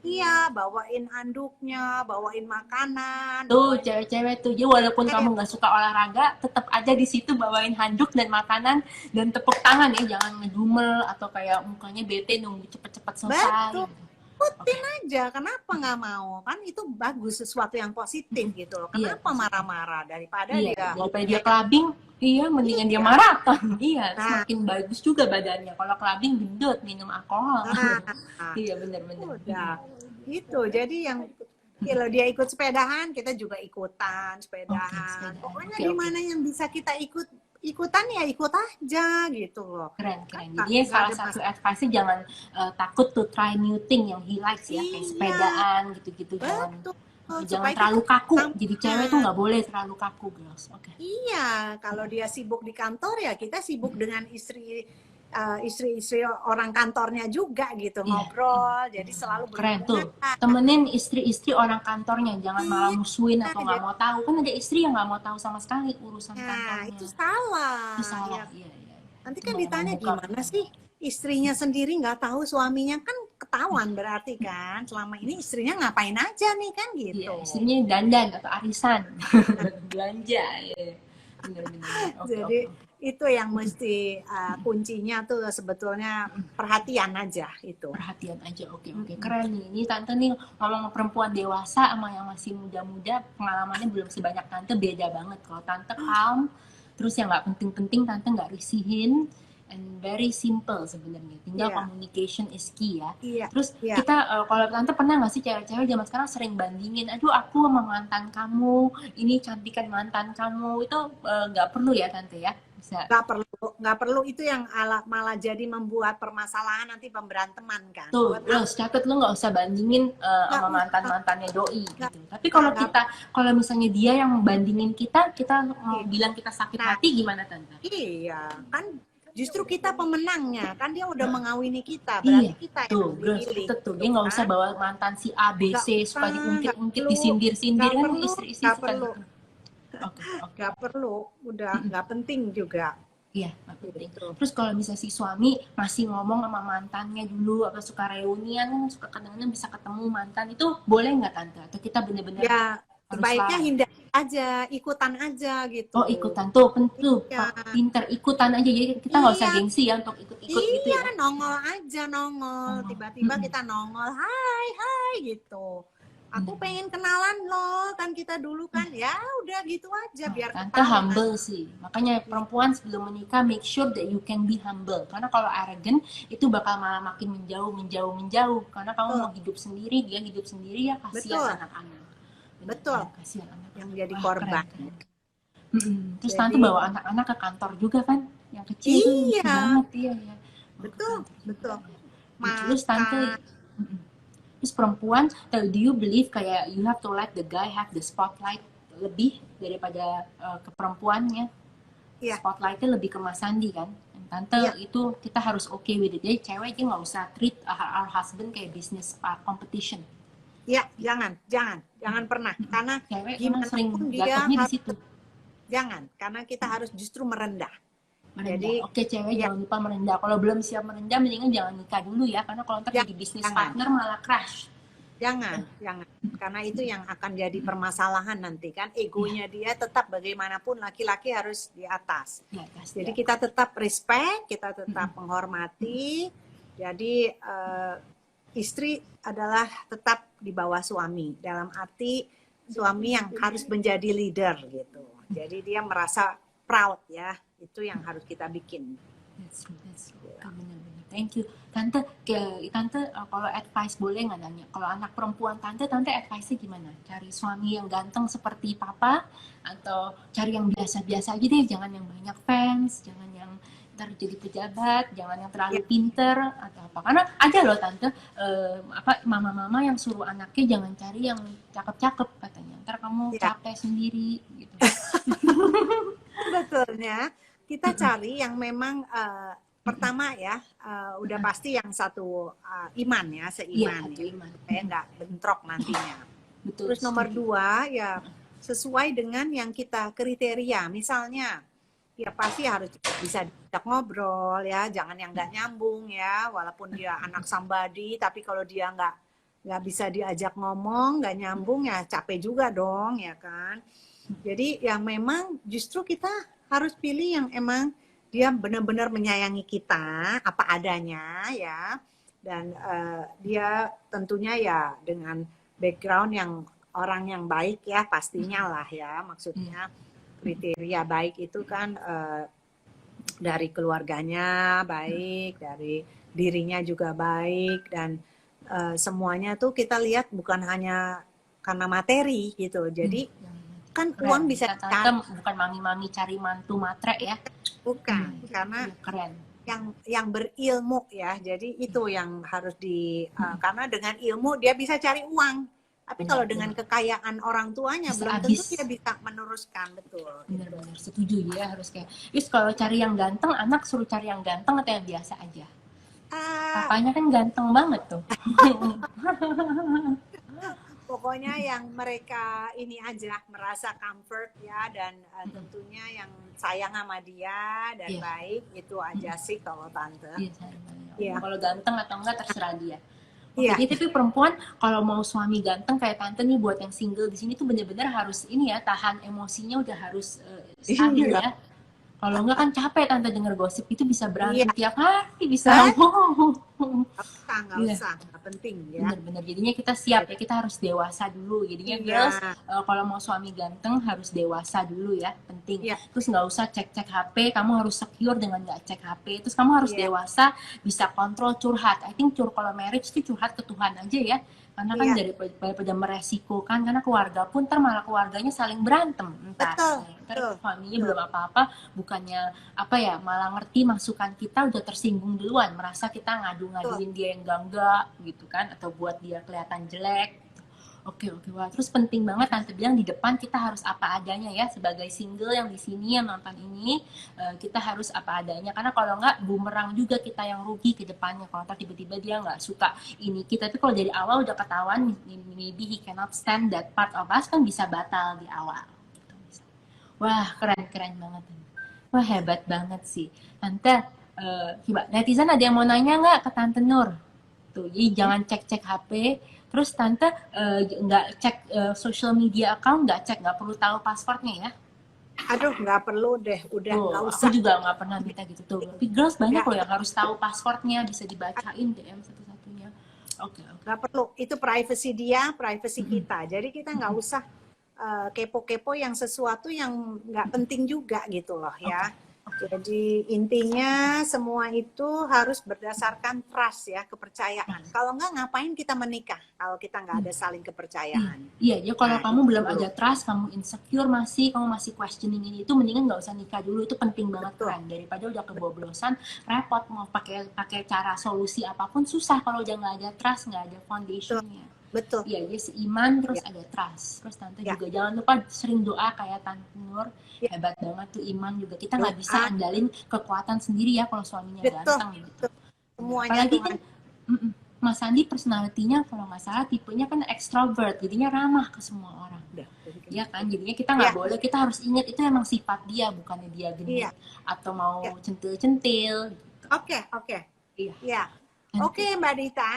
iya, bawain handuknya, bawain makanan, Tuh bawain cewek-cewek tuh, jadi walaupun kamu nggak suka olahraga, tetap aja di situ bawain handuk dan makanan dan tepuk tangan ya, jangan ngedumel atau kayak mukanya bete nunggu cepet-cepet selesai betul. gitu. Oke, Ikutin aja, kenapa nggak mau? Kan itu bagus, sesuatu yang positif gitu loh. iya Kenapa positif. marah-marah daripada Iya, dia daripada dia clubbing, iya mendingan dia iya. maraton. Iya, Nah, semakin bagus juga badannya. Kalau clubbing gendut, minum alkohol. nah, Iya, benar-benar. udah. Gitu. Jadi yang kalau dia ikut sepedahan, kita juga ikutan Oke, sepedahan. sepedaan. Pokoknya Oke, di oke. mana yang bisa kita ikutan ya ikut aja gitu loh. Keren, Kan keren. nggak Jadi nggak salah ada satu masalah. advice jangan takut to try new thing yang he likes ya, kayak Iya, sepedaan gitu-gitu. Jangan betul. jangan Supaya kita terlalu kaku. Jadi cewek tuh semangat. nggak boleh terlalu kaku, girls. Oke. Iya, kalau dia sibuk di kantor ya kita sibuk dengan istri-istri orang kantornya juga gitu Iya, ngobrol. Jadi selalu keren berhubungan. tuh. Temenin istri-istri orang kantornya, jangan malah musuhin Iya, atau nggak mau tahu. Kan ada istri yang nggak mau tahu sama sekali urusan nah itu kantornya. salah. Itu salah, Ya, iya, iya. nanti Itu kan malah ditanya membuka. gimana sih istrinya sendiri nggak tahu suaminya, kan ketahuan berarti kan selama ini istrinya ngapain aja nih kan Iya, gitu. istrinya dandan atau arisan. Belanja, ya. Bener-bener. Oke, Jadi oke. itu yang mesti kuncinya tuh sebetulnya perhatian aja itu. Perhatian aja, oke, oke. Mm-mm. Keren nih. Ini tante nih ngomong perempuan dewasa sama yang masih muda-muda, pengalamannya belum sebanyak tante, beda banget. Kalau tante calm, terus yang nggak penting-penting tante nggak risihin, and very simple sebenarnya. Tinggal Iya, communication is key ya. iya, Terus iya. kita kalau tante pernah nggak sih cewek-cewek zaman sekarang sering bandingin, aduh aku sama mantan kamu, ini cantikan mantan kamu, itu nggak perlu ya tante ya, bisa. Nggak perlu itu yang malah jadi membuat permasalahan nanti pemberanteman kan. Tuh, Buat lo catat lo nggak usah bandingin nggak sama usah, mantan-mantannya doi nggak gitu. Tapi kalau nggak. kita, kalau misalnya dia yang bandingin kita, kita mau Iya. bilang kita sakit Nah, hati gimana tante? iya kan justru kita pemenangnya kan, dia udah mengawini kita, Iya, berarti kita yang tuh, girls dipilih catet tuh. gitu Dia nggak usah kan. bawa mantan si A, B, Nggak C usah, suka nggak diungkit-ungkit, perlu, disindir-sindir nggak kan perlu, istri-istri nggak suka perlu, gitu. Oke, oke. nggak perlu, udah nggak penting juga Iya, nggak penting. gitu. Terus kalau bisa si suami masih ngomong sama mantannya dulu, atau suka reunian, kan suka kadang-kadang bisa ketemu mantan, itu boleh nggak tante? Atau kita bener-bener Ya harus sebaiknya larang. hindari aja, ikutan aja gitu. Oh ikutan tuh, tuh Iya, pinter ikutan aja, jadi kita nggak usah iya, gengsi ya untuk ikut-ikut gitu iya, ya. nongol aja, nongol. Oh, Tiba-tiba kita nongol, hai, hai gitu. Aku bener-bener. pengen kenalan loh, kan kita dulu kan, ya udah gitu aja, Oh, biar tante ketahuan. humble sih. Makanya perempuan sebelum menikah make sure that you can be humble. Karena kalau arrogant itu bakal malah makin menjauh, menjauh, menjauh. Karena kamu Betul, mau hidup sendiri, dia hidup sendiri ya kasihan betul, anak-anak. betul. Bener-bener kasihan Yang anak-anak. jadi Wah keren, korban. keren. Terus tante Jadi, bawa anak-anak ke kantor juga kan? Yang kecil tuh lucu iya, banget iya ya. Bawa ke betul, kantor juga betul. ya. Terus tante, Makan, terus perempuan, do you believe kayak you have to let the guy have the spotlight lebih daripada ke perempuannya? iya, Spotlightnya lebih ke Mas Sandi kan? Tante iya, itu kita harus okay with it. Jadi cewek dia nggak usah treat our husband kayak business competition. iya, jangan pernah. Karena Cewek memang gimana sering pun dia jatuhnya di harus, situ. jangan. Karena kita harus justru merendah. Merendah. Jadi, Oke, cewek ya, jangan lupa merendah. Kalau belum siap merendah, mendingan jangan nikah dulu ya. Karena kalau ntar ya, jadi bisnis jangan. partner malah crash. Jangan. Karena itu yang akan jadi permasalahan nanti kan. Egonya dia tetap bagaimanapun laki-laki harus di atas. Ya, pasti. Jadi kita tetap respect, kita tetap menghormati. Jadi istri adalah tetap di bawah suami. Dalam arti suami yang harus menjadi leader gitu. Jadi dia merasa proud ya. Itu yang harus kita bikin. That's true. Benar-benar. Thank you. Tante, kalau advice boleh nggak nanya? Kalau anak perempuan tante advice-nya gimana? Cari suami yang ganteng seperti papa atau cari yang biasa-biasa aja deh, jangan yang banyak fans, jangan yang ntar jadi pejabat, jangan yang terlalu pinter atau apa. Karena ada loh tante, mama-mama yang suruh anaknya jangan cari yang cakep-cakep katanya. Ntar kamu capek sendiri gitu. Sebetulnya kita cari yang memang pertama ya udah pasti yang satu iman ya, seiman ya, supaya nggak bentrok nantinya. Betul, terus nomor dua ya sesuai dengan yang kita kriteria, misalnya ya pasti harus bisa diajak ngobrol ya, jangan yang nggak nyambung ya, walaupun dia anak somebody tapi kalau dia nggak bisa diajak ngomong, nggak nyambung ya capek juga dong ya kan. Jadi yang memang justru kita harus pilih yang emang dia benar-benar menyayangi kita apa adanya ya, dan dia tentunya ya dengan background yang orang yang baik ya pastinya lah ya, maksudnya kriteria baik itu kan dari keluarganya baik, dari dirinya juga baik, dan semuanya tuh kita lihat bukan hanya karena materi gitu. Jadi kan keren. uang bisa cari, bukan mami-mami cari mantu matre ya, bukan, karena keren. yang berilmu ya, jadi itu yang harus karena dengan ilmu dia bisa cari uang, tapi kalau dengan kekayaan orang tuanya bisa belum tentu dia bisa meneruskan. Betul, benar-benar setuju ya, harus kayak kalau cari yang ganteng, anak suruh cari yang ganteng atau yang biasa aja? Papanya kan ganteng banget tuh. Pokoknya yang mereka ini aja merasa comfort ya, dan tentunya yang sayang sama dia dan baik, itu aja sih kalau tante. Iya. Kalau ganteng atau enggak terserah dia. Jadi tapi perempuan kalau mau suami ganteng kayak tante nih, buat yang single di sini tuh bener-bener harus ini ya, tahan emosinya udah harus stabil ya. Kalau enggak kan capek tante denger gosip itu, bisa berantem tiap hari, bisa nggak usah, nggak penting ya. Bener-bener, jadinya kita siap ya, kita harus dewasa dulu. Jadinya girls, kalau mau suami ganteng harus dewasa dulu ya, penting. Terus nggak usah cek-cek HP, kamu harus secure dengan nggak cek HP. Terus kamu harus dewasa, bisa kontrol curhat. I think kalau marriage itu curhat ke Tuhan aja ya. Karena kan daripada meresikokan, karena keluarga pun malah keluarganya saling berantem, entar suaminya belum apa-apa, bukannya malah ngerti masukan kita udah tersinggung duluan, merasa kita ngadu-ngaduin dia yang enggak gitu kan, atau buat dia kelihatan jelek. Oke, wah, terus penting banget tante bilang di depan kita harus apa adanya ya, sebagai single yang di sini yang nonton ini, kita harus apa adanya, karena kalau nggak bumerang juga kita yang rugi ke depannya kalau tiba-tiba dia nggak suka ini kita. Tapi kalau dari awal udah ketahuan maybe he cannot stand that part of us, kan bisa batal di awal. Wah, keren banget. Wah, hebat banget sih tante. Coba netizen ada yang mau nanya nggak ke tante Nur? Tuh, jadi jangan cek-cek HP, Terus tante nggak cek social media account, nggak perlu tahu passwordnya ya. Aduh, nggak perlu deh, udah Tuh, nggak aku usah. juga nggak pernah minta gitu tuh. Tapi girls banyak Ya, loh yang harus tahu passwordnya, bisa dibacain DM satu-satunya. Oke, oke. nggak perlu. Itu privacy dia, privacy Mm-mm. kita. Jadi kita nggak usah kepo-kepo yang sesuatu yang nggak penting juga gitu loh ya. Oke, oke. Jadi intinya semua itu harus berdasarkan trust ya, kepercayaan. Trust. Kalau nggak, ngapain kita menikah kalau kita nggak Hmm. ada saling Iya, kepercayaan. iya. Ya kalau Nah kamu itu belum dulu. ada trust, kamu insecure masih, kamu masih questioning ini itu, mendingan nggak usah nikah dulu. Itu penting banget, Betul, keren. Daripada udah keboblosan, repot mau pakai pakai cara solusi apapun susah kalau udah nggak ada trust, nggak ada betul, foundationnya. betul. Iya, dia seiman terus Ya, ada trust. Terus tante ya, juga jangan lupa sering doa kayak Tante Nur. ya. Hebat banget tuh iman juga. Kita nggak bisa Doa, andalin kekuatan sendiri ya kalau suaminya betul, ganteng gitu. betul. Ya, Semuanya apalagi kan Tuhan. Mas Andi personalitinya kalau nggak salah tipenya kan extrovert, jadinya ramah ke semua orang. Udah. Ya kan, jadinya kita nggak Ya, boleh, kita harus ingat itu emang sifat dia, bukannya dia iya, genit atau mau ya. centil-centil gitu. Oke, oke. Iya, Ya. nanti. Oke, Mbak Dita,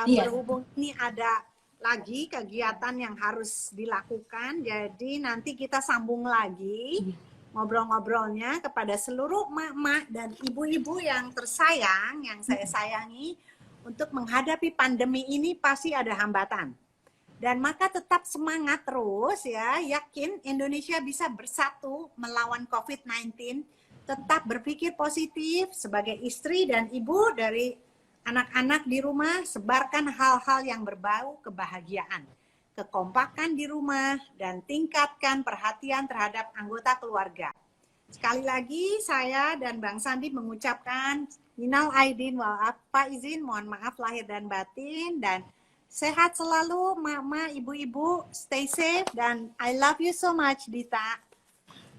Iya, berhubung ini ada lagi kegiatan yang harus dilakukan, jadi nanti kita sambung lagi iya. ngobrol-ngobrolnya kepada seluruh emak-emak dan ibu-ibu yang tersayang, yang saya sayangi. Untuk menghadapi pandemi ini pasti ada hambatan. Dan maka tetap semangat terus ya, yakin Indonesia bisa bersatu melawan COVID-19, tetap berpikir positif sebagai istri dan ibu dari anak-anak di rumah, sebarkan hal-hal yang berbau kebahagiaan, kekompakan di rumah, dan tingkatkan perhatian terhadap anggota keluarga. Sekali lagi saya dan Bang Sandi mengucapkan minal aidin wal faizin, mohon maaf lahir dan batin, dan sehat selalu mama, ibu-ibu, stay safe, dan I love you so much Dita.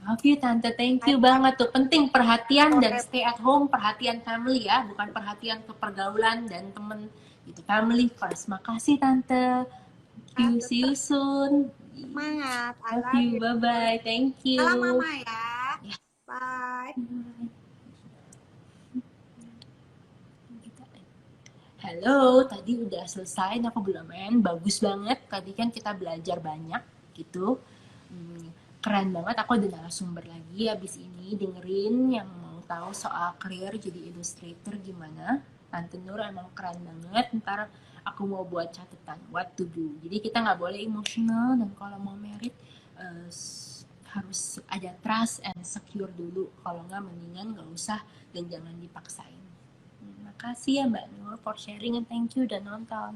Love you Tante, thank I you love banget tuh. Penting perhatian dan forever. stay at home, perhatian family ya, bukan perhatian ke pergaulan dan temen gitu. Family first. Makasih Tante. Thank you, see you Tetap soon. semangat, I Love love you, you. bye bye, thank Salam you. mama ya, Ya. bye. Halo, tadi udah selesai, aku belum main, bagus banget. Tadi kan kita belajar banyak gitu. Keren banget, aku ada narasumber lagi abis ini dengerin yang mau tahu soal career jadi illustrator gimana. Tante Nur emang keren banget, ntar aku mau buat catatan what to do. Jadi kita nggak boleh emosional dan kalau mau merit eh, harus ada trust and secure dulu. Kalau nggak mendingan nggak usah dan jangan dipaksain. Makasih ya Mbak Nur for sharing and thank you udah nonton.